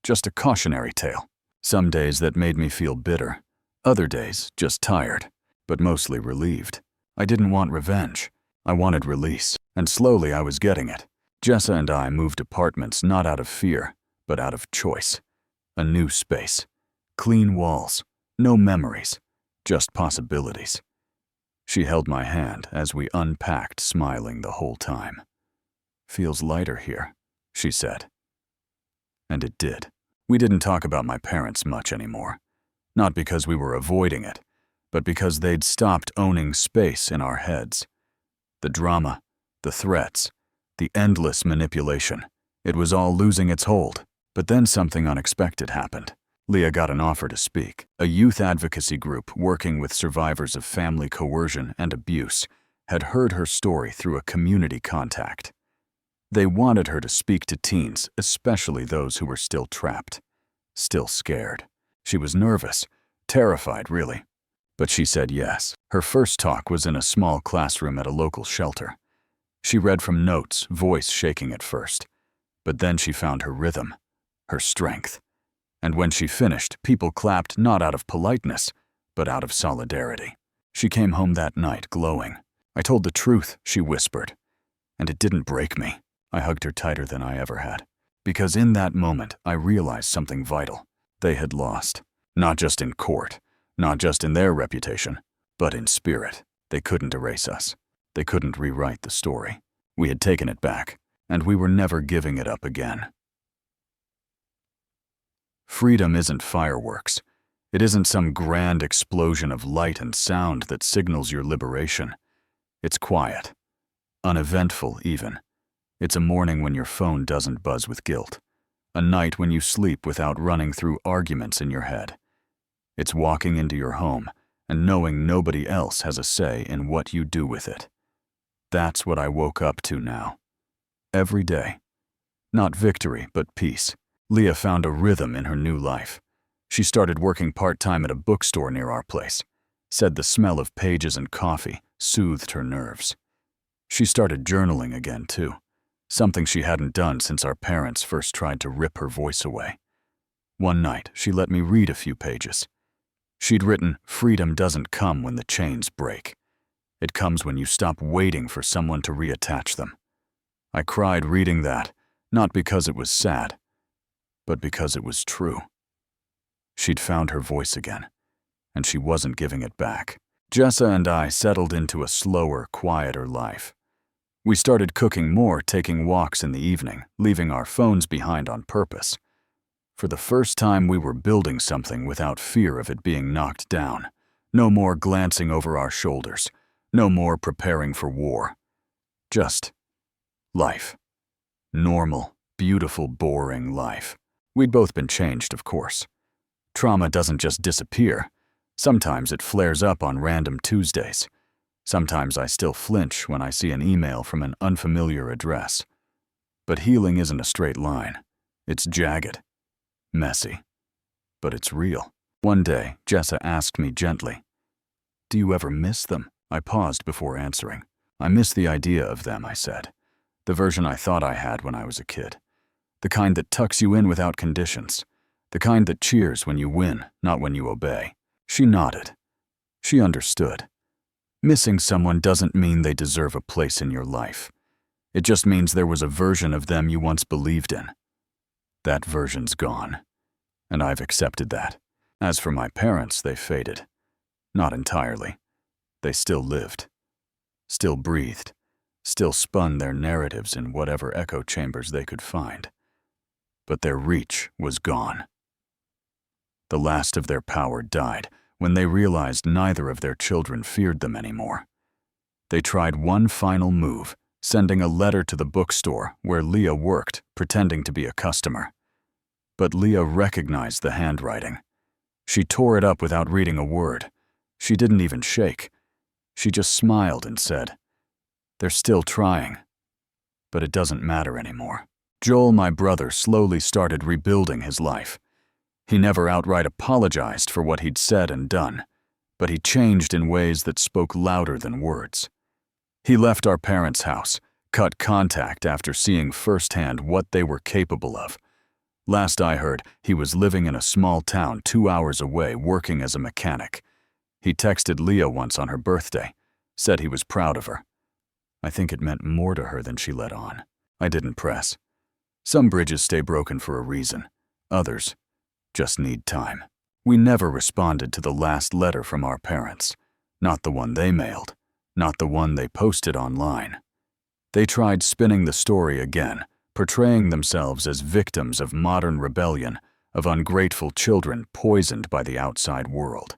just a cautionary tale. Some days that made me feel bitter, other days just tired, but mostly relieved. I didn't want revenge. I wanted release, and slowly I was getting it. Jessa and I moved apartments not out of fear, but out of choice. A new space, clean walls, no memories, just possibilities. She held my hand as we unpacked, smiling the whole time. "Feels lighter here," she said. And it did. We didn't talk about my parents much anymore. Not because we were avoiding it, but because they'd stopped owning space in our heads. The drama, the threats, the endless manipulation, it was all losing its hold. But then something unexpected happened. Leah got an offer to speak. A youth advocacy group working with survivors of family coercion and abuse had heard her story through a community contact. They wanted her to speak to teens, especially those who were still trapped, still scared. She was nervous, terrified really. But she said yes. Her first talk was in a small classroom at a local shelter. She read from notes, voice shaking at first. But then she found her rhythm, her strength. And when she finished, people clapped not out of politeness, but out of solidarity. She came home that night glowing. "I told the truth," she whispered. And it didn't break me. I hugged her tighter than I ever had. Because in that moment, I realized something vital. They had lost. Not just in court, not just in their reputation, but in spirit. They couldn't erase us. They couldn't rewrite the story. We had taken it back, and we were never giving it up again. Freedom isn't fireworks. It isn't some grand explosion of light and sound that signals your liberation. It's quiet, uneventful even. It's a morning when your phone doesn't buzz with guilt. A night when you sleep without running through arguments in your head. It's walking into your home and knowing nobody else has a say in what you do with it. That's what I woke up to now. Every day. Not victory, but peace. Leah found a rhythm in her new life. She started working part-time at a bookstore near our place. Said the smell of pages and coffee soothed her nerves. She started journaling again, too. Something she hadn't done since our parents first tried to rip her voice away. One night, she let me read a few pages. She'd written, "Freedom doesn't come when the chains break. It comes when you stop waiting for someone to reattach them." I cried reading that, not because it was sad, but because it was true. She'd found her voice again, and she wasn't giving it back. Jessa and I settled into a slower, quieter life. We started cooking more, taking walks in the evening, leaving our phones behind on purpose. For the first time, we were building something without fear of it being knocked down. No more glancing over our shoulders. No more preparing for war. Just life. Normal, beautiful, boring life. We'd both been changed, of course. Trauma doesn't just disappear. Sometimes it flares up on random Tuesdays. Sometimes I still flinch when I see an email from an unfamiliar address. But healing isn't a straight line. It's jagged, messy, but it's real. One day, Jessa asked me gently, "Do you ever miss them?" I paused before answering. "I miss the idea of them," I said. "The version I thought I had when I was a kid. The kind that tucks you in without conditions. The kind that cheers when you win, not when you obey." She nodded. She understood. Missing someone doesn't mean they deserve a place in your life. It just means there was a version of them you once believed in. That version's gone, and I've accepted that. As for my parents, they faded. Not entirely. They still lived, still breathed, still spun their narratives in whatever echo chambers they could find. But their reach was gone. The last of their power died when they realized neither of their children feared them anymore. They tried one final move, sending a letter to the bookstore where Leah worked, pretending to be a customer. But Leah recognized the handwriting. She tore it up without reading a word. She didn't even shake. She just smiled and said, "They're still trying, but it doesn't matter anymore." Joel, my brother, slowly started rebuilding his life. He never outright apologized for what he'd said and done. but he changed in ways that spoke louder than words. He left our parents' house, cut contact after seeing firsthand what they were capable of. Last I heard, he was living in a small town 2 hours away working as a mechanic. He texted Leah once on her birthday, said he was proud of her. I think it meant more to her than she let on. I didn't press. Some bridges stay broken for a reason. Others just need time. We never responded to the last letter from our parents. Not the one they mailed, not the one they posted online. They tried spinning the story again, portraying themselves as victims of modern rebellion, of ungrateful children poisoned by the outside world.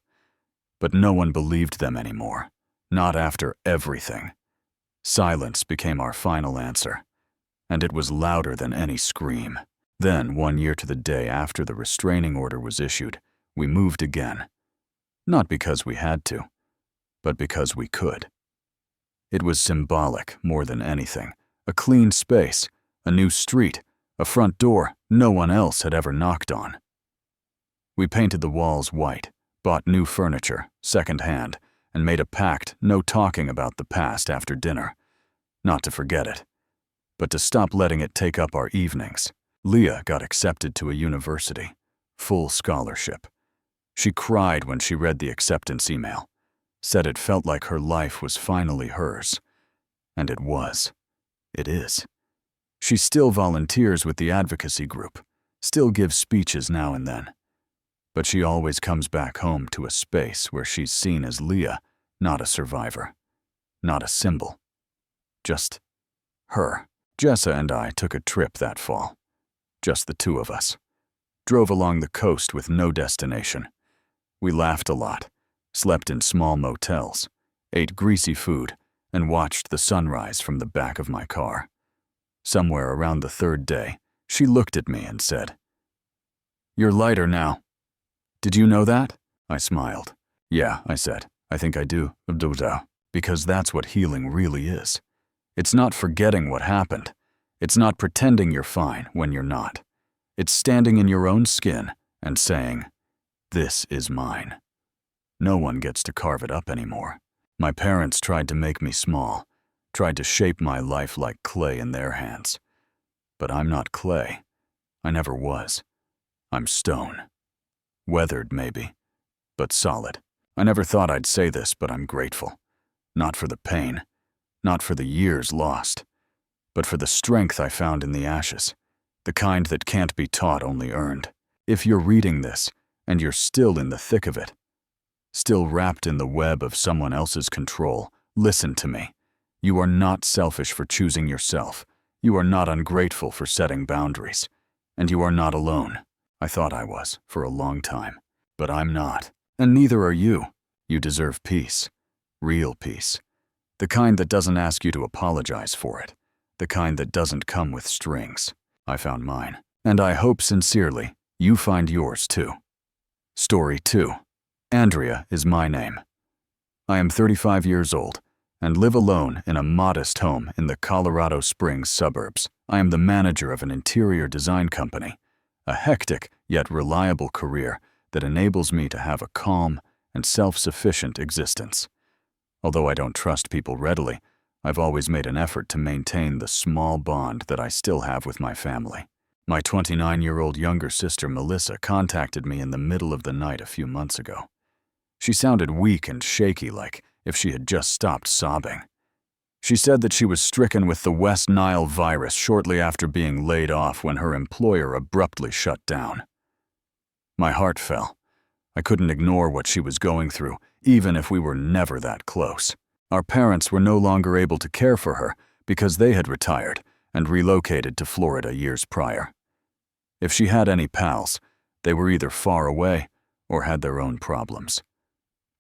But no one believed them anymore, not after everything. Silence became our final answer, and it was louder than any scream. Then, 1 year to the day after the restraining order was issued, we moved again. Not because we had to, but because we could. It was symbolic more than anything. A clean space, a new street, a front door no one else had ever knocked on. We painted the walls white, bought new furniture, second-hand, and made a pact no talking about the past after dinner. Not to forget it, but to stop letting it take up our evenings. Leah got accepted to a university, full scholarship. She cried when she read the acceptance email, said it felt like her life was finally hers. And it was. It is. She still volunteers with the advocacy group, still gives speeches now and then. But she always comes back home to a space where she's seen as Leah, not a survivor, not a symbol. Just her. Jessa and I took a trip that fall. Just the two of us. Drove along the coast with no destination. We laughed a lot, slept in small motels, ate greasy food, and watched the sunrise from the back of my car. Somewhere around the third day, she looked at me and said, "You're lighter now. Did you know that?" I smiled. "Yeah," I said, "I think I do, because that's what healing really is. It's not forgetting what happened. It's not pretending you're fine when you're not. It's standing in your own skin and saying, 'This is mine.' No one gets to carve it up anymore. My parents tried to make me small, tried to shape my life like clay in their hands. But I'm not clay. I never was. I'm stone. Weathered, maybe, but solid. I never thought I'd say this, but I'm grateful. Not for the pain, not for the years lost, but for the strength I found in the ashes, the kind that can't be taught, only earned. If you're reading this, and you're still in the thick of it, still wrapped in the web of someone else's control, listen to me. You are not selfish for choosing yourself. You are not ungrateful for setting boundaries. And you are not alone. I thought I was for a long time, but I'm not. And neither are you. You deserve peace. Real peace. The kind that doesn't ask you to apologize for it. The kind that doesn't come with strings. I found mine. And I hope sincerely you find yours too. Story 2. Andrea is my name. I am 35 years old and live alone in a modest home in the Colorado Springs suburbs. I am the manager of an interior design company, a hectic yet reliable career that enables me to have a calm and self-sufficient existence. Although I don't trust people readily, I've always made an effort to maintain the small bond that I still have with my family. My 29-year-old younger sister Melissa contacted me in the middle of the night a few months ago. She sounded weak and shaky, like if she had just stopped sobbing. She said that she was stricken with the West Nile virus shortly after being laid off when her employer abruptly shut down. My heart fell. I couldn't ignore what she was going through, even if we were never that close. Our parents were no longer able to care for her because they had retired and relocated to Florida years prior. If she had any pals, they were either far away or had their own problems.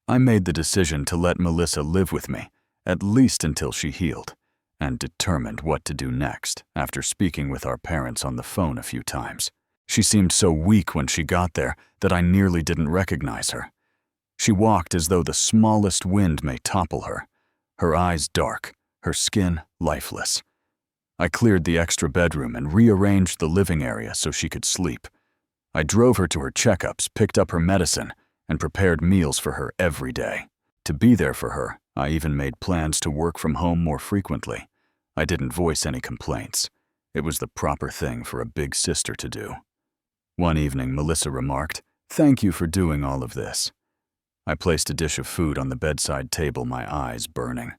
I made the decision to let Melissa live with me, at least until she healed, and determined what to do next after speaking with our parents on the phone a few times. She seemed so weak when she got there that I nearly didn't recognize her. She walked as though the smallest wind may topple her, her eyes dark, her skin lifeless. I cleared the extra bedroom and rearranged the living area so she could sleep. I drove her to her checkups, picked up her medicine, and prepared meals for her every day. To be there for her, I even made plans to work from home more frequently. I didn't voice any complaints. It was the proper thing for a big sister to do. One evening, Melissa remarked, "Thank you for doing all of this." I placed a dish of food on the bedside table, my eyes burning.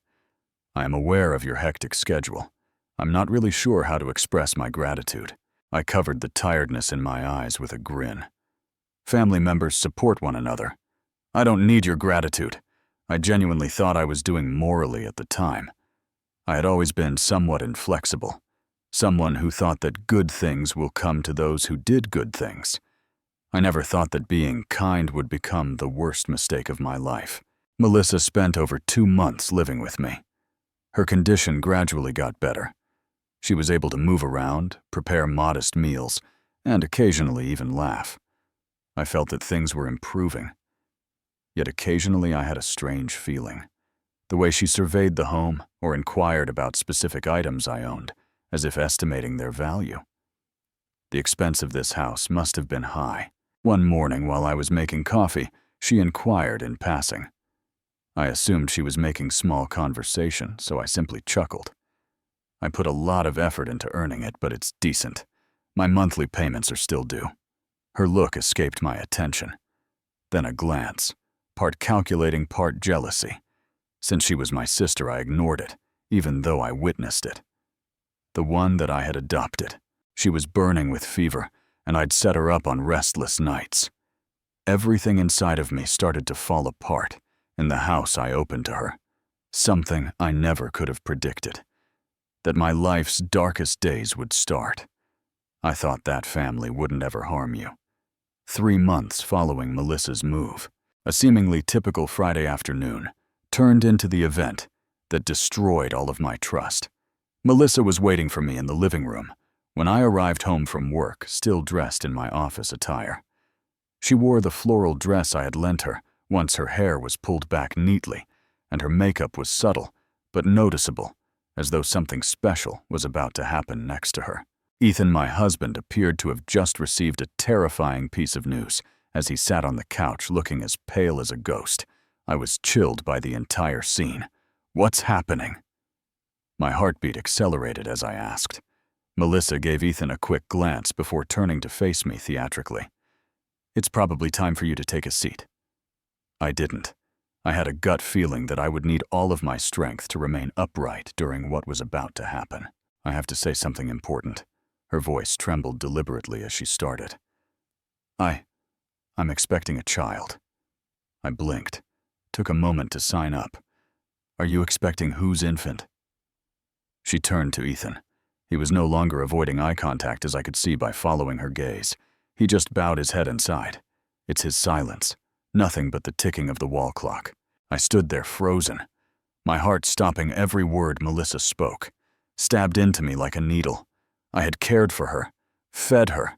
"I am aware of your hectic schedule. I'm not really sure how to express my gratitude." I covered the tiredness in my eyes with a grin. "Family members support one another. I don't need your gratitude." I genuinely thought I was doing morally at the time. I had always been somewhat inflexible, someone who thought that good things will come to those who did good things. I never thought that being kind would become the worst mistake of my life. Melissa spent over 2 months living with me. Her condition gradually got better. She was able to move around, prepare modest meals, and occasionally even laugh. I felt that things were improving. Yet occasionally I had a strange feeling. The way she surveyed the home or inquired about specific items I owned, as if estimating their value. The expense of this house must have been high. One morning while I was making coffee, she inquired in passing. I assumed she was making small conversation, so I simply chuckled. I put a lot of effort into earning it, but it's decent. My monthly payments are still due. Her look escaped my attention. Then a glance, part calculating, part jealousy. Since she was my sister, I ignored it, even though I witnessed it. The one that I had adopted. She was burning with fever, and I'd set her up on restless nights. Everything inside of me started to fall apart in the house I opened to her. Something I never could have predicted. That my life's darkest days would start. I thought that family wouldn't ever harm you. 3 months following Melissa's move, a seemingly typical Friday afternoon turned into the event that destroyed all of my trust. Melissa was waiting for me in the living room when I arrived home from work, still dressed in my office attire. She wore the floral dress I had lent her once her hair was pulled back neatly, and her makeup was subtle but noticeable, as though something special was about to happen next to her. Ethan, my husband, appeared to have just received a terrifying piece of news as he sat on the couch looking as pale as a ghost. I was chilled by the entire scene. "What's happening?" My heartbeat accelerated as I asked. Melissa gave Ethan a quick glance before turning to face me theatrically. "It's probably time for you to take a seat." I didn't. I had a gut feeling that I would need all of my strength to remain upright during what was about to happen. "I have to say something important." Her voice trembled deliberately as she started. I'm expecting a child." I blinked, took a moment to sign up. "Are you expecting whose infant?" She turned to Ethan. He was no longer avoiding eye contact, as I could see by following her gaze. He just bowed his head inside. It's his silence, nothing but the ticking of the wall clock. I stood there frozen, my heart stopping every word Melissa spoke, stabbed into me like a needle. I had cared for her, fed her,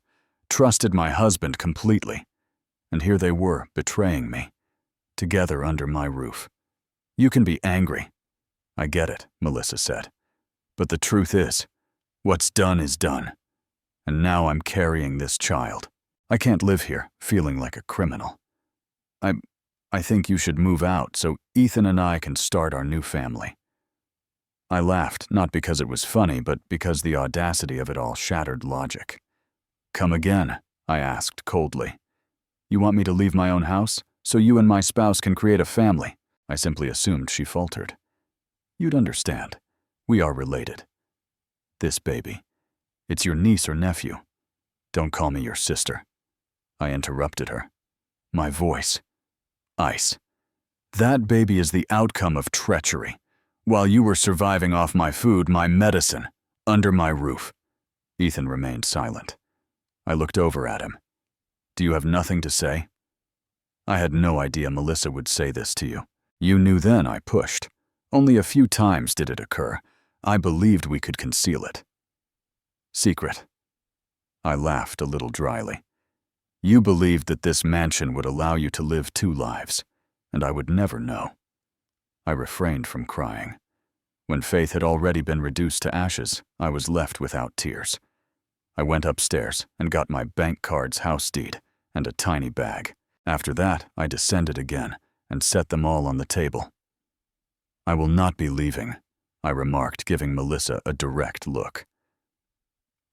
trusted my husband completely. And here they were, betraying me, together under my roof. "You can be angry." "I get it," Melissa said. "But the truth is, what's done is done. And now I'm carrying this child. I can't live here, feeling like a criminal. I think you should move out so Ethan and I can start our new family." I laughed, not because it was funny, but because the audacity of it all shattered logic. "Come again?" I asked coldly. "You want me to leave my own house so you and my spouse can create a family?" I simply assumed she faltered. "You'd understand. We are related. This baby, it's your niece or nephew. Don't call me your sister." I interrupted her. My voice, ice. "That baby is the outcome of treachery. While you were surviving off my food, my medicine, under my roof." Ethan remained silent. I looked over at him. "Do you have nothing to say?" "I had no idea Melissa would say this to you. You knew then," I pushed. "Only a few times did it occur. I believed we could conceal it." "Secret." I laughed a little dryly. "You believed that this mansion would allow you to live 2 lives, and I would never know." I refrained from crying. When faith had already been reduced to ashes, I was left without tears. I went upstairs and got my bank card's house deed and a tiny bag. After that, I descended again and set them all on the table. "I will not be leaving," I remarked, giving Melissa a direct look.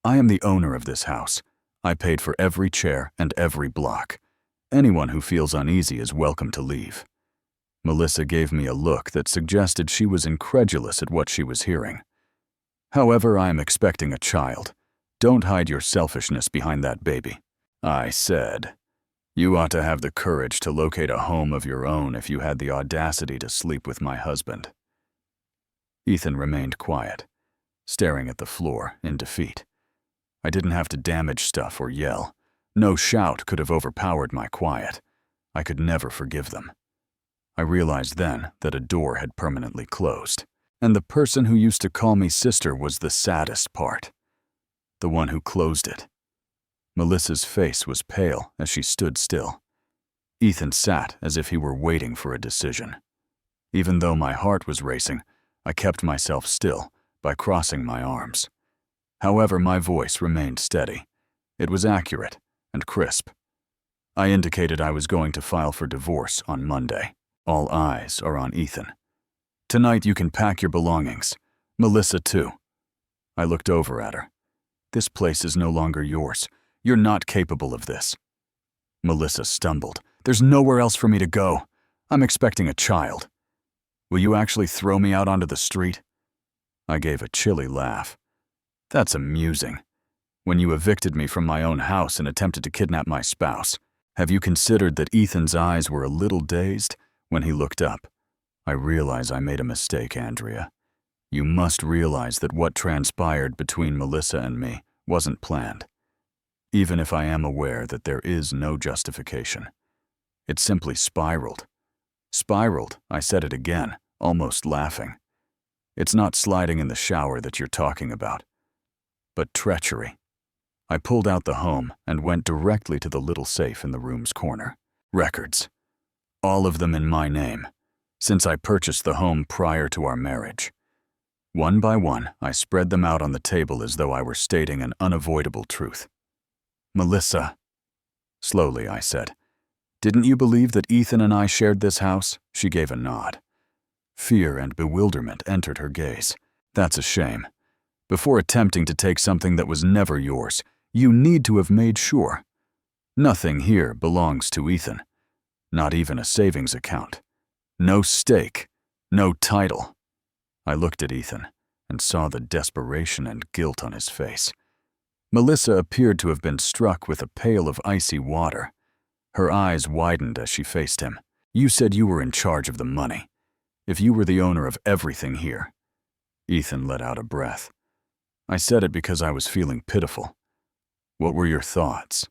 "I am the owner of this house. I paid for every chair and every block. Anyone who feels uneasy is welcome to leave." Melissa gave me a look that suggested she was incredulous at what she was hearing. "However, I am expecting a child. Don't hide your selfishness behind that baby," I said. "You ought to have the courage to locate a home of your own if you had the audacity to sleep with my husband." Ethan remained quiet, staring at the floor in defeat. I didn't have to damage stuff or yell. No shout could have overpowered my quiet. I could never forgive them. I realized then that a door had permanently closed, and the person who used to call me sister was the saddest part. The one who closed it. Melissa's face was pale as she stood still. Ethan sat as if he were waiting for a decision. Even though my heart was racing, I kept myself still by crossing my arms. However, my voice remained steady. It was accurate and crisp. I indicated I was going to file for divorce on Monday. All eyes are on Ethan. "Tonight you can pack your belongings. Melissa too." I looked over at her. "This place is no longer yours. You're not capable of this." Melissa stumbled. "There's nowhere else for me to go. I'm expecting a child. Will you actually throw me out onto the street?" I gave a chilly laugh. "That's amusing. When you evicted me from my own house and attempted to kidnap my spouse, have you considered that Ethan's eyes were a little dazed when he looked up? I realize I made a mistake, Andrea. You must realize that what transpired between Melissa and me wasn't planned. Even if I am aware that there is no justification. It simply spiraled. Spiraled, I said it again, almost laughing. It's not sliding in the shower that you're talking about, but treachery." I pulled out the home and went directly to the little safe in the room's corner. Records. All of them in my name, since I purchased the home prior to our marriage. One by one, I spread them out on the table as though I were stating an unavoidable truth. "Melissa," slowly I said, "didn't you believe that Ethan and I shared this house?" She gave a nod. Fear and bewilderment entered her gaze. "That's a shame. Before attempting to take something that was never yours, you need to have made sure. Nothing here belongs to Ethan. Not even a savings account. No stake. No title." I looked at Ethan and saw the desperation and guilt on his face. Melissa appeared to have been struck with a pail of icy water. Her eyes widened as she faced him. "You said you were in charge of the money. If you were the owner of everything here." Ethan let out a breath. I said it because I was feeling pitiful. "What were your thoughts?"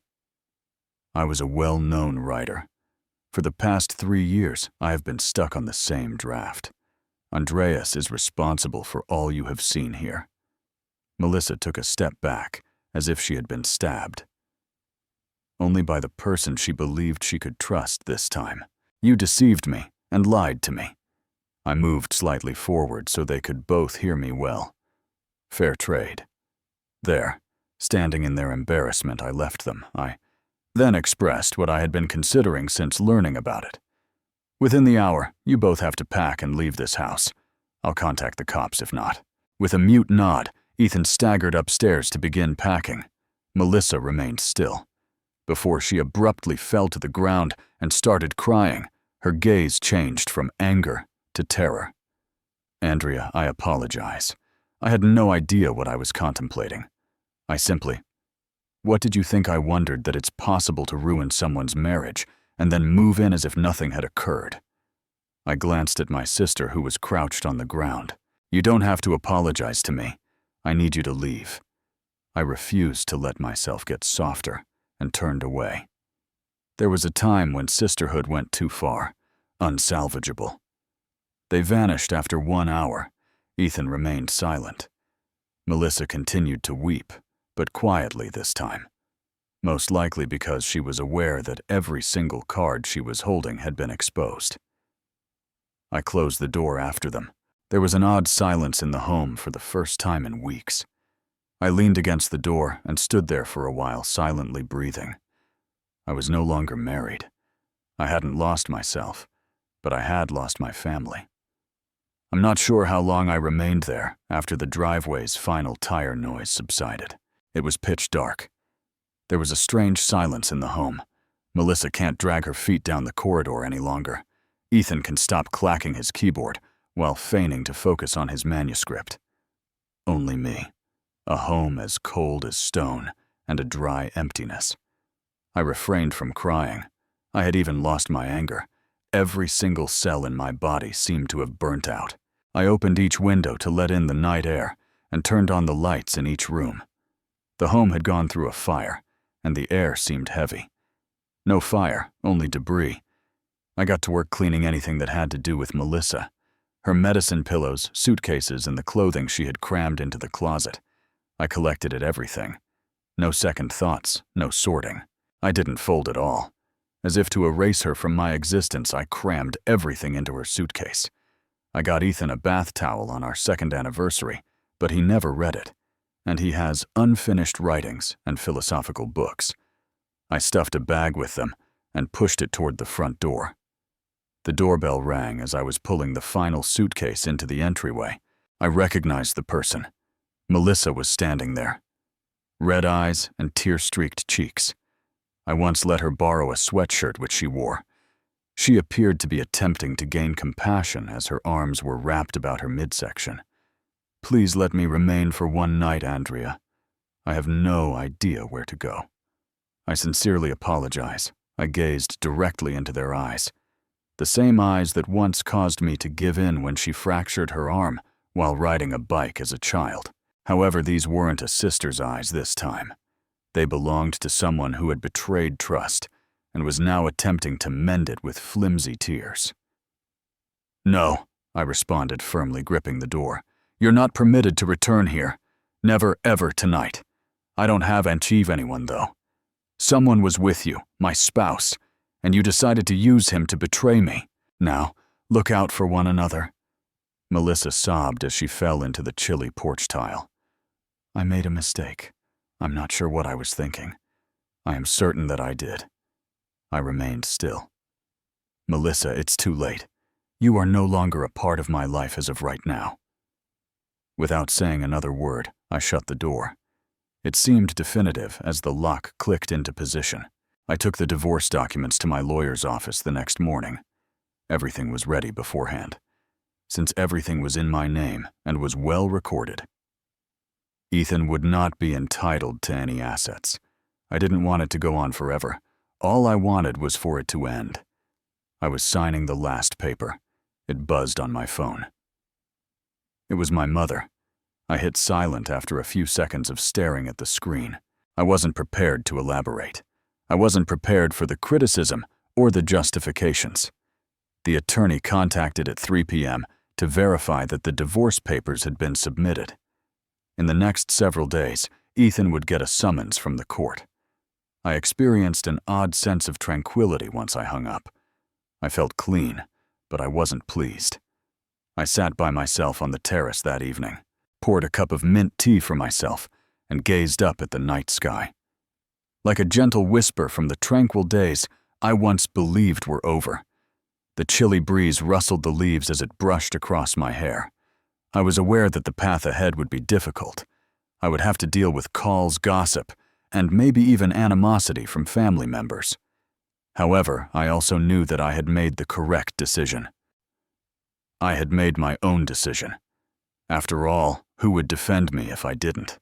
"I was a well-known writer. For the past 3 years, I have been stuck on the same draft. Andreas is responsible for all you have seen here." Melissa took a step back, as if she had been stabbed. Only by the person she believed she could trust this time. "You deceived me and lied to me." I moved slightly forward so they could both hear me well. "Fair trade." There, standing in their embarrassment, I left them. I then expressed what I had been considering since learning about it. "Within the hour, you both have to pack and leave this house. I'll contact the cops if not." With a mute nod, Ethan staggered upstairs to begin packing. Melissa remained still. Before she abruptly fell to the ground and started crying, her gaze changed from anger to terror. "Andrea, I apologize. I had no idea what I was contemplating. I simply... What did you think I wondered that it's possible to ruin someone's marriage and then move in as if nothing had occurred?" I glanced at my sister who was crouched on the ground. "You don't have to apologize to me. I need you to leave." I refused to let myself get softer and turned away. There was a time when sisterhood went too far, unsalvageable. They vanished after 1 hour. Ethan remained silent. Melissa continued to weep, but quietly this time. Most likely because she was aware that every single card she was holding had been exposed. I closed the door after them. There was an odd silence in the home for the first time in weeks. I leaned against the door and stood there for a while, silently breathing. I was no longer married. I hadn't lost myself, but I had lost my family. I'm not sure how long I remained there after the driveway's final tire noise subsided. It was pitch dark. There was a strange silence in the home. Melissa can't drag her feet down the corridor any longer. Ethan can stop clacking his keyboard while feigning to focus on his manuscript. Only me. A home as cold as stone and a dry emptiness. I refrained from crying. I had even lost my anger. Every single cell in my body seemed to have burnt out. I opened each window to let in the night air and turned on the lights in each room. The home had gone through a fire, and the air seemed heavy. No fire, only debris. I got to work cleaning anything that had to do with Melissa. Her medicine pillows, suitcases, and the clothing she had crammed into the closet. I collected at everything. No second thoughts, no sorting. I didn't fold it all. As if to erase her from my existence, I crammed everything into her suitcase. I got Ethan a bath towel on our 2nd anniversary, but he never read it. And he has unfinished writings and philosophical books. I stuffed a bag with them and pushed it toward the front door. The doorbell rang as I was pulling the final suitcase into the entryway. I recognized the person. Melissa was standing there. Red eyes and tear-streaked cheeks. I once let her borrow a sweatshirt which she wore. She appeared to be attempting to gain compassion as her arms were wrapped about her midsection. Please let me remain for one night, Andrea. I have no idea where to go. I sincerely apologize. I gazed directly into their eyes. The same eyes that once caused me to give in when she fractured her arm while riding a bike as a child. However, these weren't a sister's eyes this time. They belonged to someone who had betrayed trust and was now attempting to mend it with flimsy tears. No, I responded, firmly gripping the door. You're not permitted to return here. Never, ever tonight. I don't have achieve anyone, though. Someone was with you, my spouse, and you decided to use him to betray me. Now, look out for one another. Melissa sobbed as she fell into the chilly porch tile. I made a mistake. I'm not sure what I was thinking. I am certain that I did. I remained still. Melissa, it's too late. You are no longer a part of my life as of right now. Without saying another word, I shut the door. It seemed definitive as the lock clicked into position. I took the divorce documents to my lawyer's office the next morning. Everything was ready beforehand, since everything was in my name and was well recorded. Ethan would not be entitled to any assets. I didn't want it to go on forever. All I wanted was for it to end. I was signing the last paper. It buzzed on my phone. It was my mother. I hit silent after a few seconds of staring at the screen. I wasn't prepared to elaborate. I wasn't prepared for the criticism or the justifications. The attorney contacted at 3 p.m. to verify that the divorce papers had been submitted. In the next several days, Ethan would get a summons from the court. I experienced an odd sense of tranquility once I hung up. I felt clean, but I wasn't pleased. I sat by myself on the terrace that evening, poured a cup of mint tea for myself, and gazed up at the night sky. Like a gentle whisper from the tranquil days I once believed were over. The chilly breeze rustled the leaves as it brushed across my hair. I was aware that the path ahead would be difficult. I would have to deal with calls, gossip, and maybe even animosity from family members. However, I also knew that I had made the correct decision. I had made my own decision. After all, who would defend me if I didn't?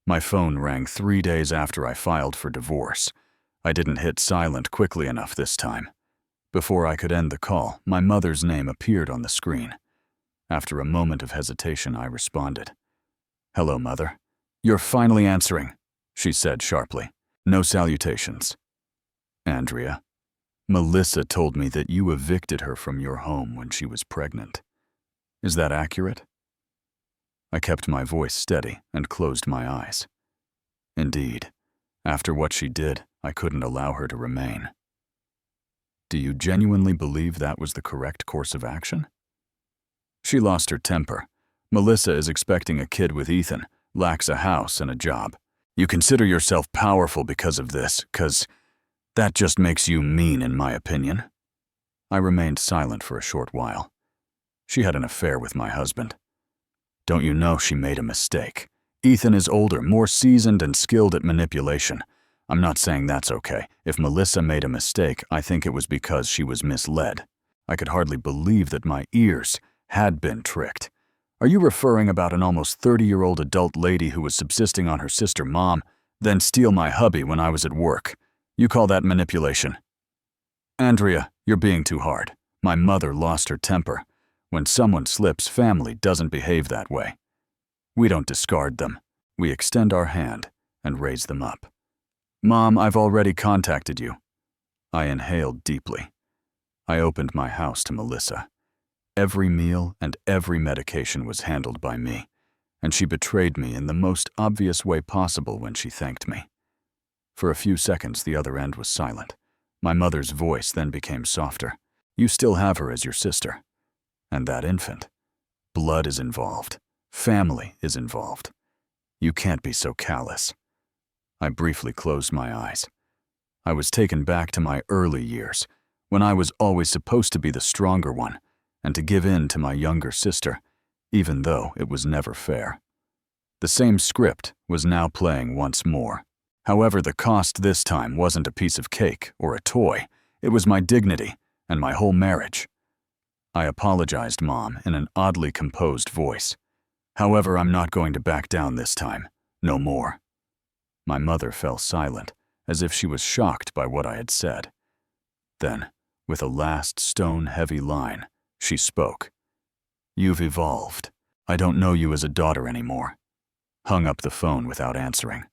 My phone rang 3 days after I filed for divorce. I didn't hit silent quickly enough this time. Before I could end the call, my mother's name appeared on the screen. After a moment of hesitation, I responded. Hello, Mother. You're finally answering, she said sharply. No salutations. Andrea, Melissa told me that you evicted her from your home when she was pregnant. Is that accurate? I kept my voice steady and closed my eyes. Indeed, after what she did, I couldn't allow her to remain. Do you genuinely believe that was the correct course of action? She lost her temper. Melissa is expecting a kid with Ethan, lacks a house and a job. You consider yourself powerful because of this, 'cause That just makes you mean, in my opinion. I remained silent for a short while. She had an affair with my husband. Don't you know she made a mistake? Ethan is older, more seasoned and skilled at manipulation. I'm not saying that's okay. If Melissa made a mistake, I think it was because she was misled. I could hardly believe that my ears had been tricked. Are you referring about an almost 30-year-old adult lady who was subsisting on her sister mom, then steal my hubby when I was at work? You call that manipulation? Andrea, you're being too hard. My mother lost her temper. When someone slips, family doesn't behave that way. We don't discard them. We extend our hand and raise them up. Mom, I've already contacted you. I inhaled deeply. I opened my house to Melissa. Every meal and every medication was handled by me, and she betrayed me in the most obvious way possible when she thanked me. For a few seconds, the other end was silent. My mother's voice then became softer. You still have her as your sister. And that infant. Blood is involved. Family is involved. You can't be so callous. I briefly closed my eyes. I was taken back to my early years, when I was always supposed to be the stronger one, and to give in to my younger sister, even though it was never fair. The same script was now playing once more. However, the cost this time wasn't a piece of cake or a toy. It was my dignity and my whole marriage. I apologized, Mom, in an oddly composed voice. However, I'm not going to back down this time. No more. My mother fell silent, as if she was shocked by what I had said. Then, with a last stone-heavy line, she spoke. You've evolved. I don't know you as a daughter anymore. Hung up the phone without answering.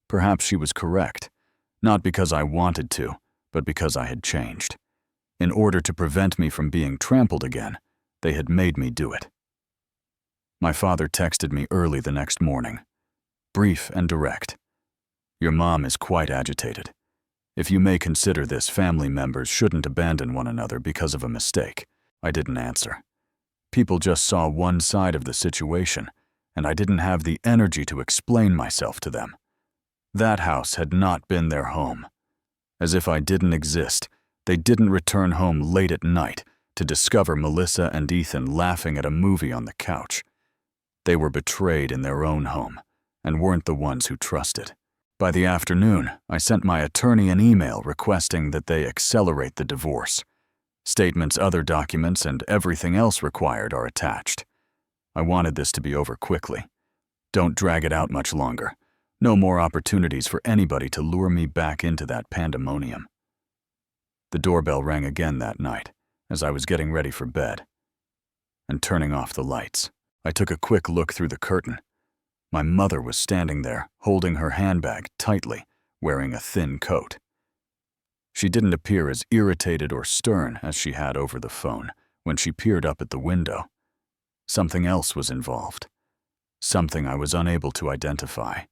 Perhaps she was correct, not because I wanted to, but because I had changed. In order to prevent me from being trampled again, they had made me do it. My father texted me early the next morning. Brief and direct. Your mom is quite agitated. If you may consider this, family members shouldn't abandon one another because of a mistake. I didn't answer. People just saw one side of the situation, and I didn't have the energy to explain myself to them. That house had not been their home. As if I didn't exist, they didn't return home late at night to discover Melissa and Ethan laughing at a movie on the couch. They were betrayed in their own home and weren't the ones who trusted. By the afternoon, I sent my attorney an email requesting that they accelerate the divorce. Statements, other documents, and everything else required are attached. I wanted this to be over quickly. Don't drag it out much longer. No more opportunities for anybody to lure me back into that pandemonium. The doorbell rang again that night, as I was getting ready for bed. And turning off the lights, I took a quick look through the curtain. My mother was standing there, holding her handbag tightly, wearing a thin coat. She didn't appear as irritated or stern as she had over the phone when she peered up at the window. Something else was involved. Something I was unable to identify.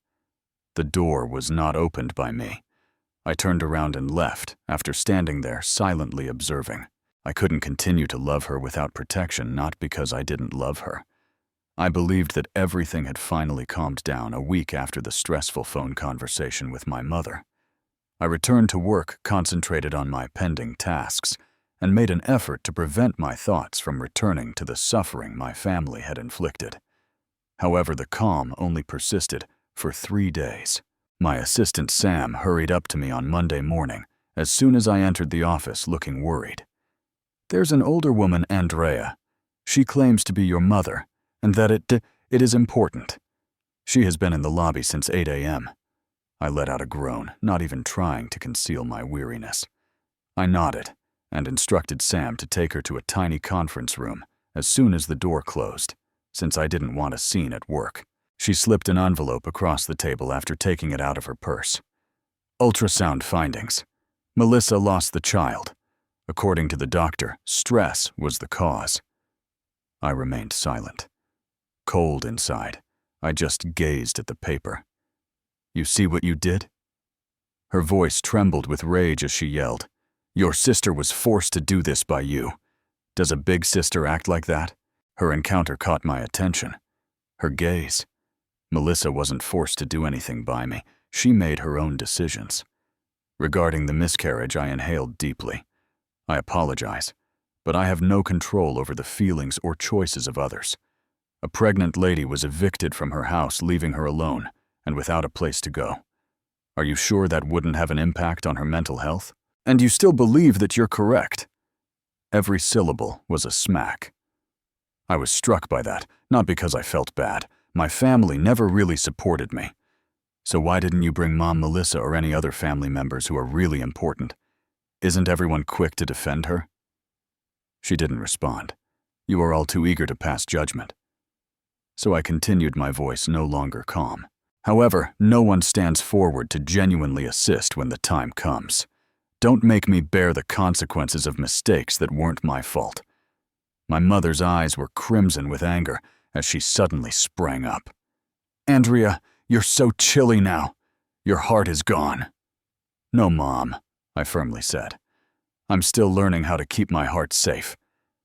The door was not opened by me. I turned around and left, after standing there silently observing. I couldn't continue to love her without protection, not because I didn't love her. I believed that everything had finally calmed down a week after the stressful phone conversation with my mother. I returned to work, concentrated on my pending tasks, and made an effort to prevent my thoughts from returning to the suffering my family had inflicted. However, the calm only persisted for 3 days. My assistant Sam hurried up to me on Monday morning as soon as I entered the office looking worried. There's an older woman, Andrea. She claims to be your mother, and that it is important. She has been in the lobby since 8 a.m. I let out a groan, not even trying to conceal my weariness. I nodded and instructed Sam to take her to a tiny conference room as soon as the door closed, since I didn't want a scene at work. She slipped an envelope across the table after taking it out of her purse. Ultrasound findings. Melissa lost the child. According to the doctor, stress was the cause. I remained silent. Cold inside, I just gazed at the paper. You see what you did? Her voice trembled with rage as she yelled. Your sister was forced to do this by you. Does a big sister act like that? Her encounter caught my attention. Her gaze. Melissa wasn't forced to do anything by me. She made her own decisions. Regarding the miscarriage, I inhaled deeply. I apologize, but I have no control over the feelings or choices of others. A pregnant lady was evicted from her house, leaving her alone and without a place to go. Are you sure that wouldn't have an impact on her mental health? And you still believe that you're correct? Every syllable was a smack. I was struck by that, not because I felt bad. My family never really supported me. So why didn't you bring Mom Melissa or any other family members who are really important? Isn't everyone quick to defend her? She didn't respond. You are all too eager to pass judgment. So I continued, my voice no longer calm. However, no one stands forward to genuinely assist when the time comes. Don't make me bear the consequences of mistakes that weren't my fault. My mother's eyes were crimson with anger as she suddenly sprang up. Andrea, you're so chilly now. Your heart is gone. No, Mom, I firmly said. I'm still learning how to keep my heart safe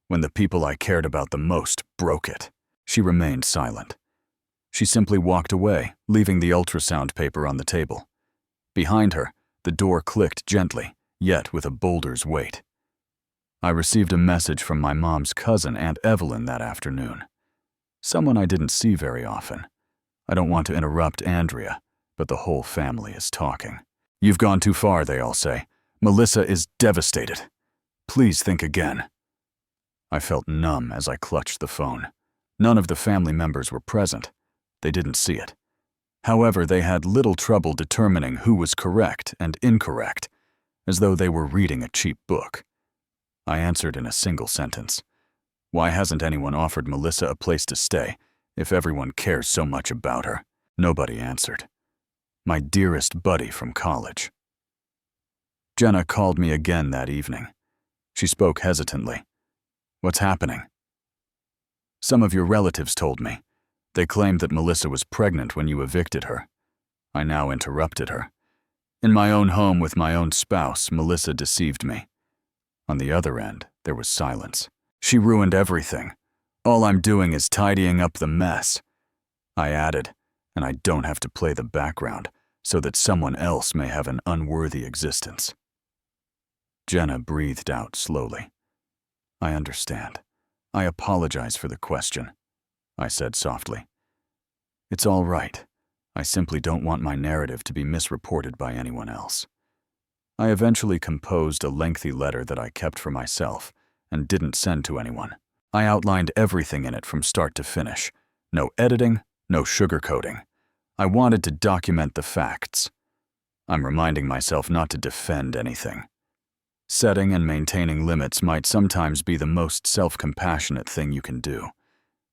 when the people I cared about the most broke it. She remained silent. She simply walked away, leaving the ultrasound paper on the table. Behind her, the door clicked gently, yet with a boulder's weight. I received a message from my mom's cousin, Aunt Evelyn, that afternoon. Someone I didn't see very often. I don't want to interrupt Andrea, but the whole family is talking. You've gone too far, they all say. Melissa is devastated. Please think again. I felt numb as I clutched the phone. None of the family members were present. They didn't see it. However, they had little trouble determining who was correct and incorrect, as though they were reading a cheap book. I answered in a single sentence. Why hasn't anyone offered Melissa a place to stay if everyone cares so much about her? Nobody answered. My dearest buddy from college. Jenna called me again that evening. She spoke hesitantly. What's happening? Some of your relatives told me. They claimed that Melissa was pregnant when you evicted her. I now interrupted her. In my own home with my own spouse, Melissa deceived me. On the other end, there was silence. She ruined everything. All I'm doing is tidying up the mess. I added, and I don't have to play the background so that someone else may have an unworthy existence. Jenna breathed out slowly. I understand. I apologize for the question, I said softly. It's all right. I simply don't want my narrative to be misreported by anyone else. I eventually composed a lengthy letter that I kept for myself and didn't send to anyone. I outlined everything in it from start to finish. No editing, no sugarcoating. I wanted to document the facts. I'm reminding myself not to defend anything. Setting and maintaining limits might sometimes be the most self-compassionate thing you can do.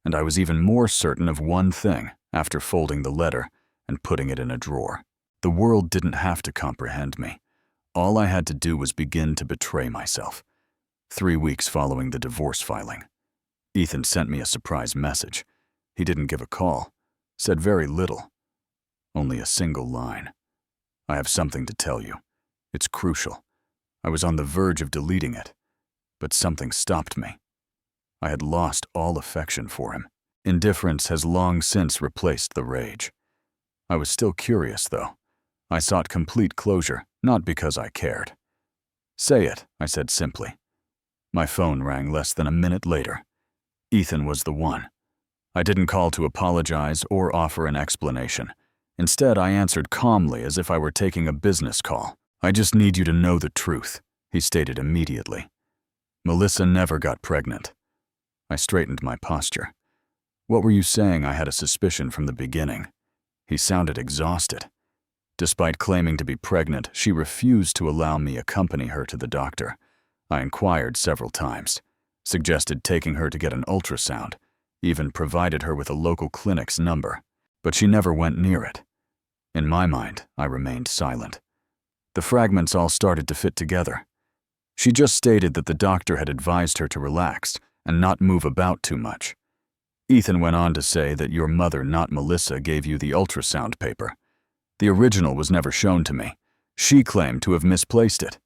And I was even more certain of one thing after folding the letter and putting it in a drawer. The world didn't have to comprehend me. All I had to do was begin to betray myself. 3 weeks following the divorce filing, Ethan sent me a surprise message. He didn't give a call, said very little. Only a single line. I have something to tell you. It's crucial. I was on the verge of deleting it, but something stopped me. I had lost all affection for him. Indifference has long since replaced the rage. I was still curious, though. I sought complete closure, not because I cared. Say it, I said simply. My phone rang less than a minute later. Ethan was the one. I didn't call to apologize or offer an explanation. Instead, I answered calmly as if I were taking a business call. I just need you to know the truth, he stated immediately. Melissa never got pregnant. I straightened my posture. What were you saying? I had a suspicion from the beginning. He sounded exhausted. Despite claiming to be pregnant, she refused to allow me accompany her to the doctor. I inquired several times, suggested taking her to get an ultrasound, even provided her with a local clinic's number, but she never went near it. In my mind, I remained silent. The fragments all started to fit together. She just stated that the doctor had advised her to relax and not move about too much. Ethan went on to say that your mother, not Melissa, gave you the ultrasound paper. The original was never shown to me. She claimed to have misplaced it.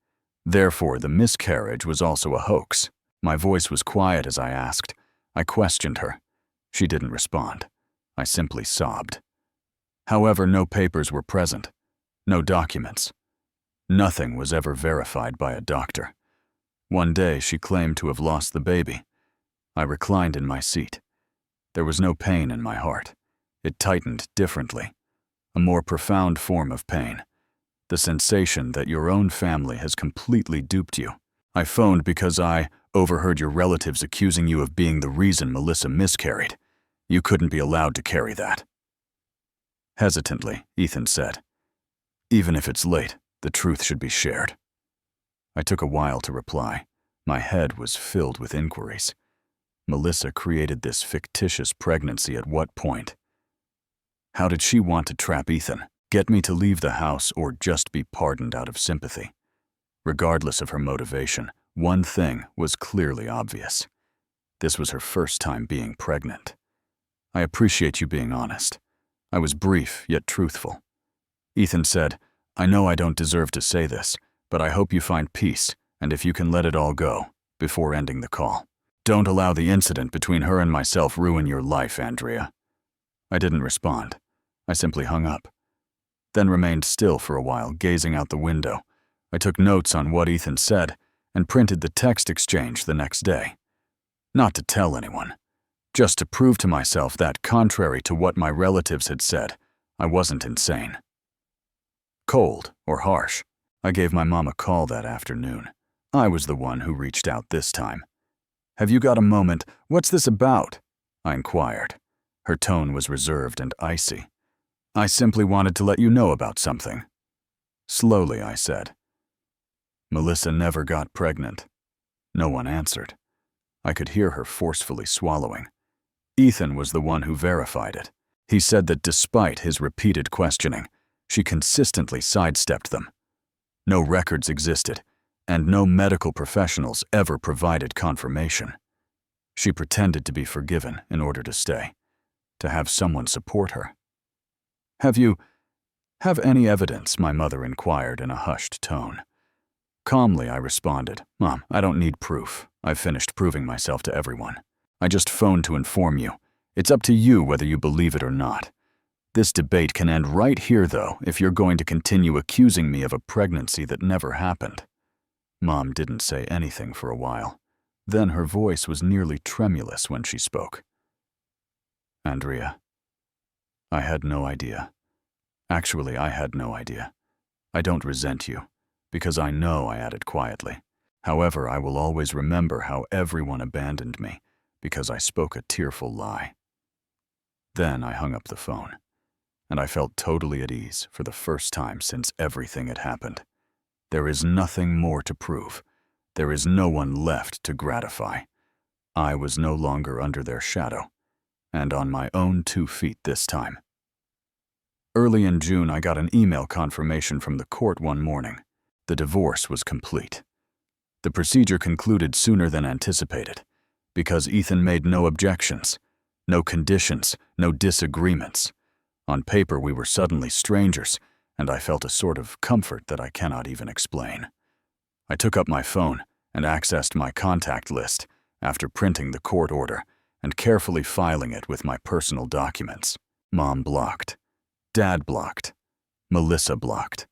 Therefore, the miscarriage was also a hoax. My voice was quiet as I asked. I questioned her. She didn't respond. I simply sobbed. However, no papers were present. No documents. Nothing was ever verified by a doctor. One day, she claimed to have lost the baby. I reclined in my seat. There was no pain in my heart. It tightened differently. A more profound form of pain. The sensation that your own family has completely duped you. I phoned because I overheard your relatives accusing you of being the reason Melissa miscarried. You couldn't be allowed to carry that. Hesitantly, Ethan said, "Even if it's late, the truth should be shared." I took a while to reply. My head was filled with inquiries. Melissa created this fictitious pregnancy at what point? How did she want to trap Ethan, get me to leave the house, or just be pardoned out of sympathy? Regardless of her motivation, one thing was clearly obvious. This was her first time being pregnant. "I appreciate you being honest." I was brief yet truthful. Ethan said, "I know I don't deserve to say this, but I hope you find peace, and if you can let it all go," before ending the call. "Don't allow the incident between her and myself ruin your life, Andrea." I didn't respond. I simply hung up. Then remained still for a while, gazing out the window. I took notes on what Ethan said and printed the text exchange the next day. Not to tell anyone. Just to prove to myself that, contrary to what my relatives had said, I wasn't insane. Cold or harsh, I gave my mom a call that afternoon. I was the one who reached out this time. "Have you got a moment? What's this about?" I inquired. Her tone was reserved and icy. "I simply wanted to let you know about something." Slowly, I said, "Melissa never got pregnant." No one answered. I could hear her forcefully swallowing. Ethan was the one who verified it. He said that despite his repeated questioning, she consistently sidestepped them. No records existed, and no medical professionals ever provided confirmation. She pretended to be forgiven in order to stay, to have someone support her. Have any evidence?" my mother inquired in a hushed tone. Calmly, I responded, "Mom, I don't need proof. I've finished proving myself to everyone. I just phoned to inform you. It's up to you whether you believe it or not. This debate can end right here, though, if you're going to continue accusing me of a pregnancy that never happened." Mom didn't say anything for a while. Then her voice was nearly tremulous when she spoke. "Andrea, I had no idea. Actually, I had no idea. I don't resent you, because I know," I added quietly. "However, I will always remember how everyone abandoned me because I spoke a tearful lie." Then I hung up the phone, and I felt totally at ease for the first time since everything had happened. There is nothing more to prove. There is no one left to gratify. I was no longer under their shadow, and on my own 2 feet this time. Early in June, I got an email confirmation from the court one morning. The divorce was complete. The procedure concluded sooner than anticipated, because Ethan made no objections, no conditions, no disagreements. On paper, we were suddenly strangers, and I felt a sort of comfort that I cannot even explain. I took up my phone and accessed my contact list after printing the court order and carefully filing it with my personal documents. Mom blocked. Dad blocked. Melissa blocked.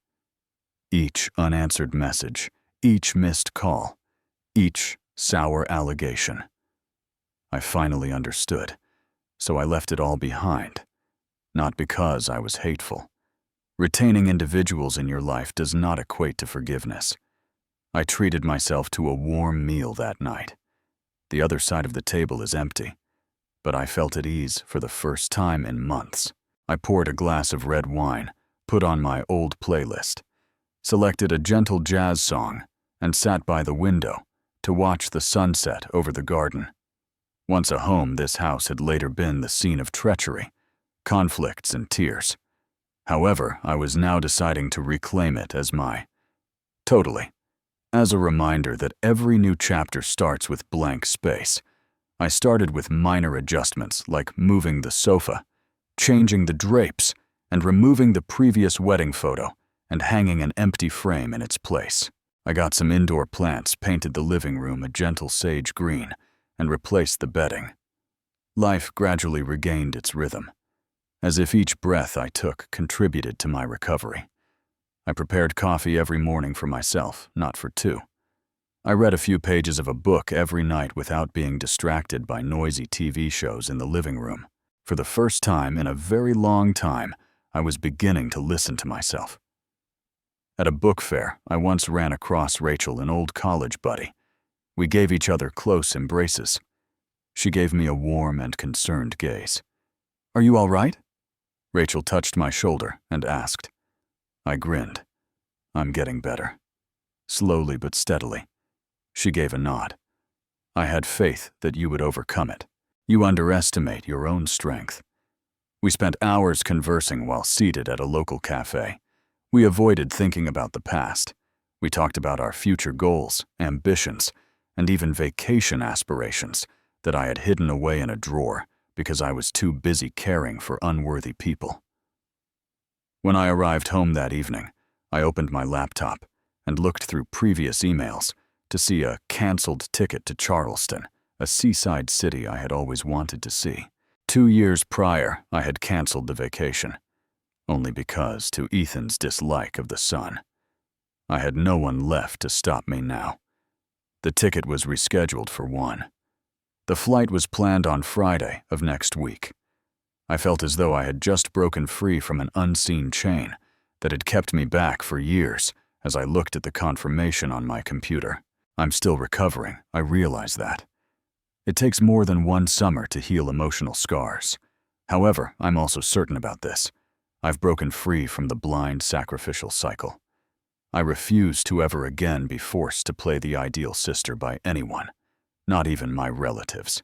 Each unanswered message, each missed call, each sour allegation. I finally understood, so I left it all behind. Not because I was hateful. Retaining individuals in your life does not equate to forgiveness. I treated myself to a warm meal that night. The other side of the table is empty, but I felt at ease for the first time in months. I poured a glass of red wine, put on my old playlist, selected a gentle jazz song, and sat by the window to watch the sunset over the garden. Once a home, this house had later been the scene of treachery, conflicts, and tears. However, I was now deciding to reclaim it as my. Totally. As a reminder that every new chapter starts with blank space, I started with minor adjustments like moving the sofa, changing the drapes, and removing the previous wedding photo and hanging an empty frame in its place. I got some indoor plants, painted the living room a gentle sage green, and replaced the bedding. Life gradually regained its rhythm, as if each breath I took contributed to my recovery. I prepared coffee every morning for myself, not for two. I read a few pages of a book every night without being distracted by noisy TV shows in the living room. For the first time in a very long time, I was beginning to listen to myself. At a book fair, I once ran across Rachel, an old college buddy. We gave each other close embraces. She gave me a warm and concerned gaze. "Are you all right?" Rachel touched my shoulder and asked. I grinned. "I'm getting better." Slowly but steadily. She gave a nod. "I had faith that you would overcome it. You underestimate your own strength." We spent hours conversing while seated at a local cafe. We avoided thinking about the past. We talked about our future goals, ambitions, and even vacation aspirations that I had hidden away in a drawer because I was too busy caring for unworthy people. When I arrived home that evening, I opened my laptop and looked through previous emails to see a canceled ticket to Charleston, a seaside city I had always wanted to see. 2 years prior, I had canceled the vacation, only because, to Ethan's dislike of the sun. I had no one left to stop me now. The ticket was rescheduled for 1. The flight was planned on Friday of next week. I felt as though I had just broken free from an unseen chain that had kept me back for years as I looked at the confirmation on my computer. I'm still recovering, I realize that. It takes more than 1 summer to heal emotional scars. However, I'm also certain about this. I've broken free from the blind sacrificial cycle. I refuse to ever again be forced to play the ideal sister by anyone, not even my relatives.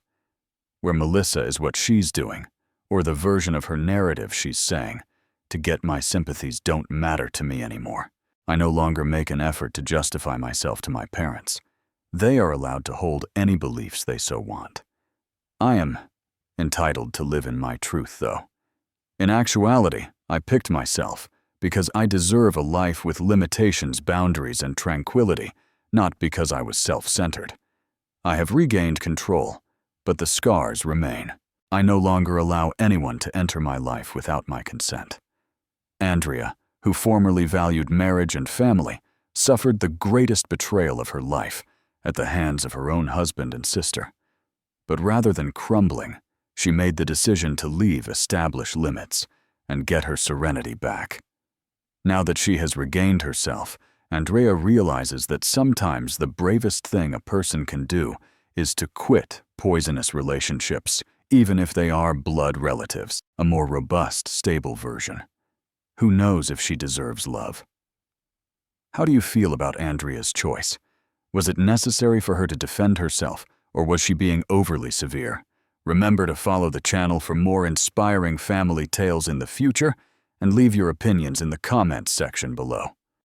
Where Melissa is what she's doing, or the version of her narrative she's saying, to get my sympathies don't matter to me anymore. I no longer make an effort to justify myself to my parents. They are allowed to hold any beliefs they so want. I am entitled to live in my truth, though. In actuality, I picked myself because I deserve a life with limitations, boundaries, and tranquility, not because I was self-centered. I have regained control, but the scars remain. I no longer allow anyone to enter my life without my consent. Andrea, who formerly valued marriage and family, suffered the greatest betrayal of her life at the hands of her own husband and sister. But rather than crumbling, she made the decision to leave established limits and get her serenity back. Now that she has regained herself, Andrea realizes that sometimes the bravest thing a person can do is to quit poisonous relationships, even if they are blood relatives, a more robust, stable version. Who knows if she deserves love? How do you feel about Andrea's choice? Was it necessary for her to defend herself, or was she being overly severe? Remember to follow the channel for more inspiring family tales in the future, and leave your opinions in the comments section below.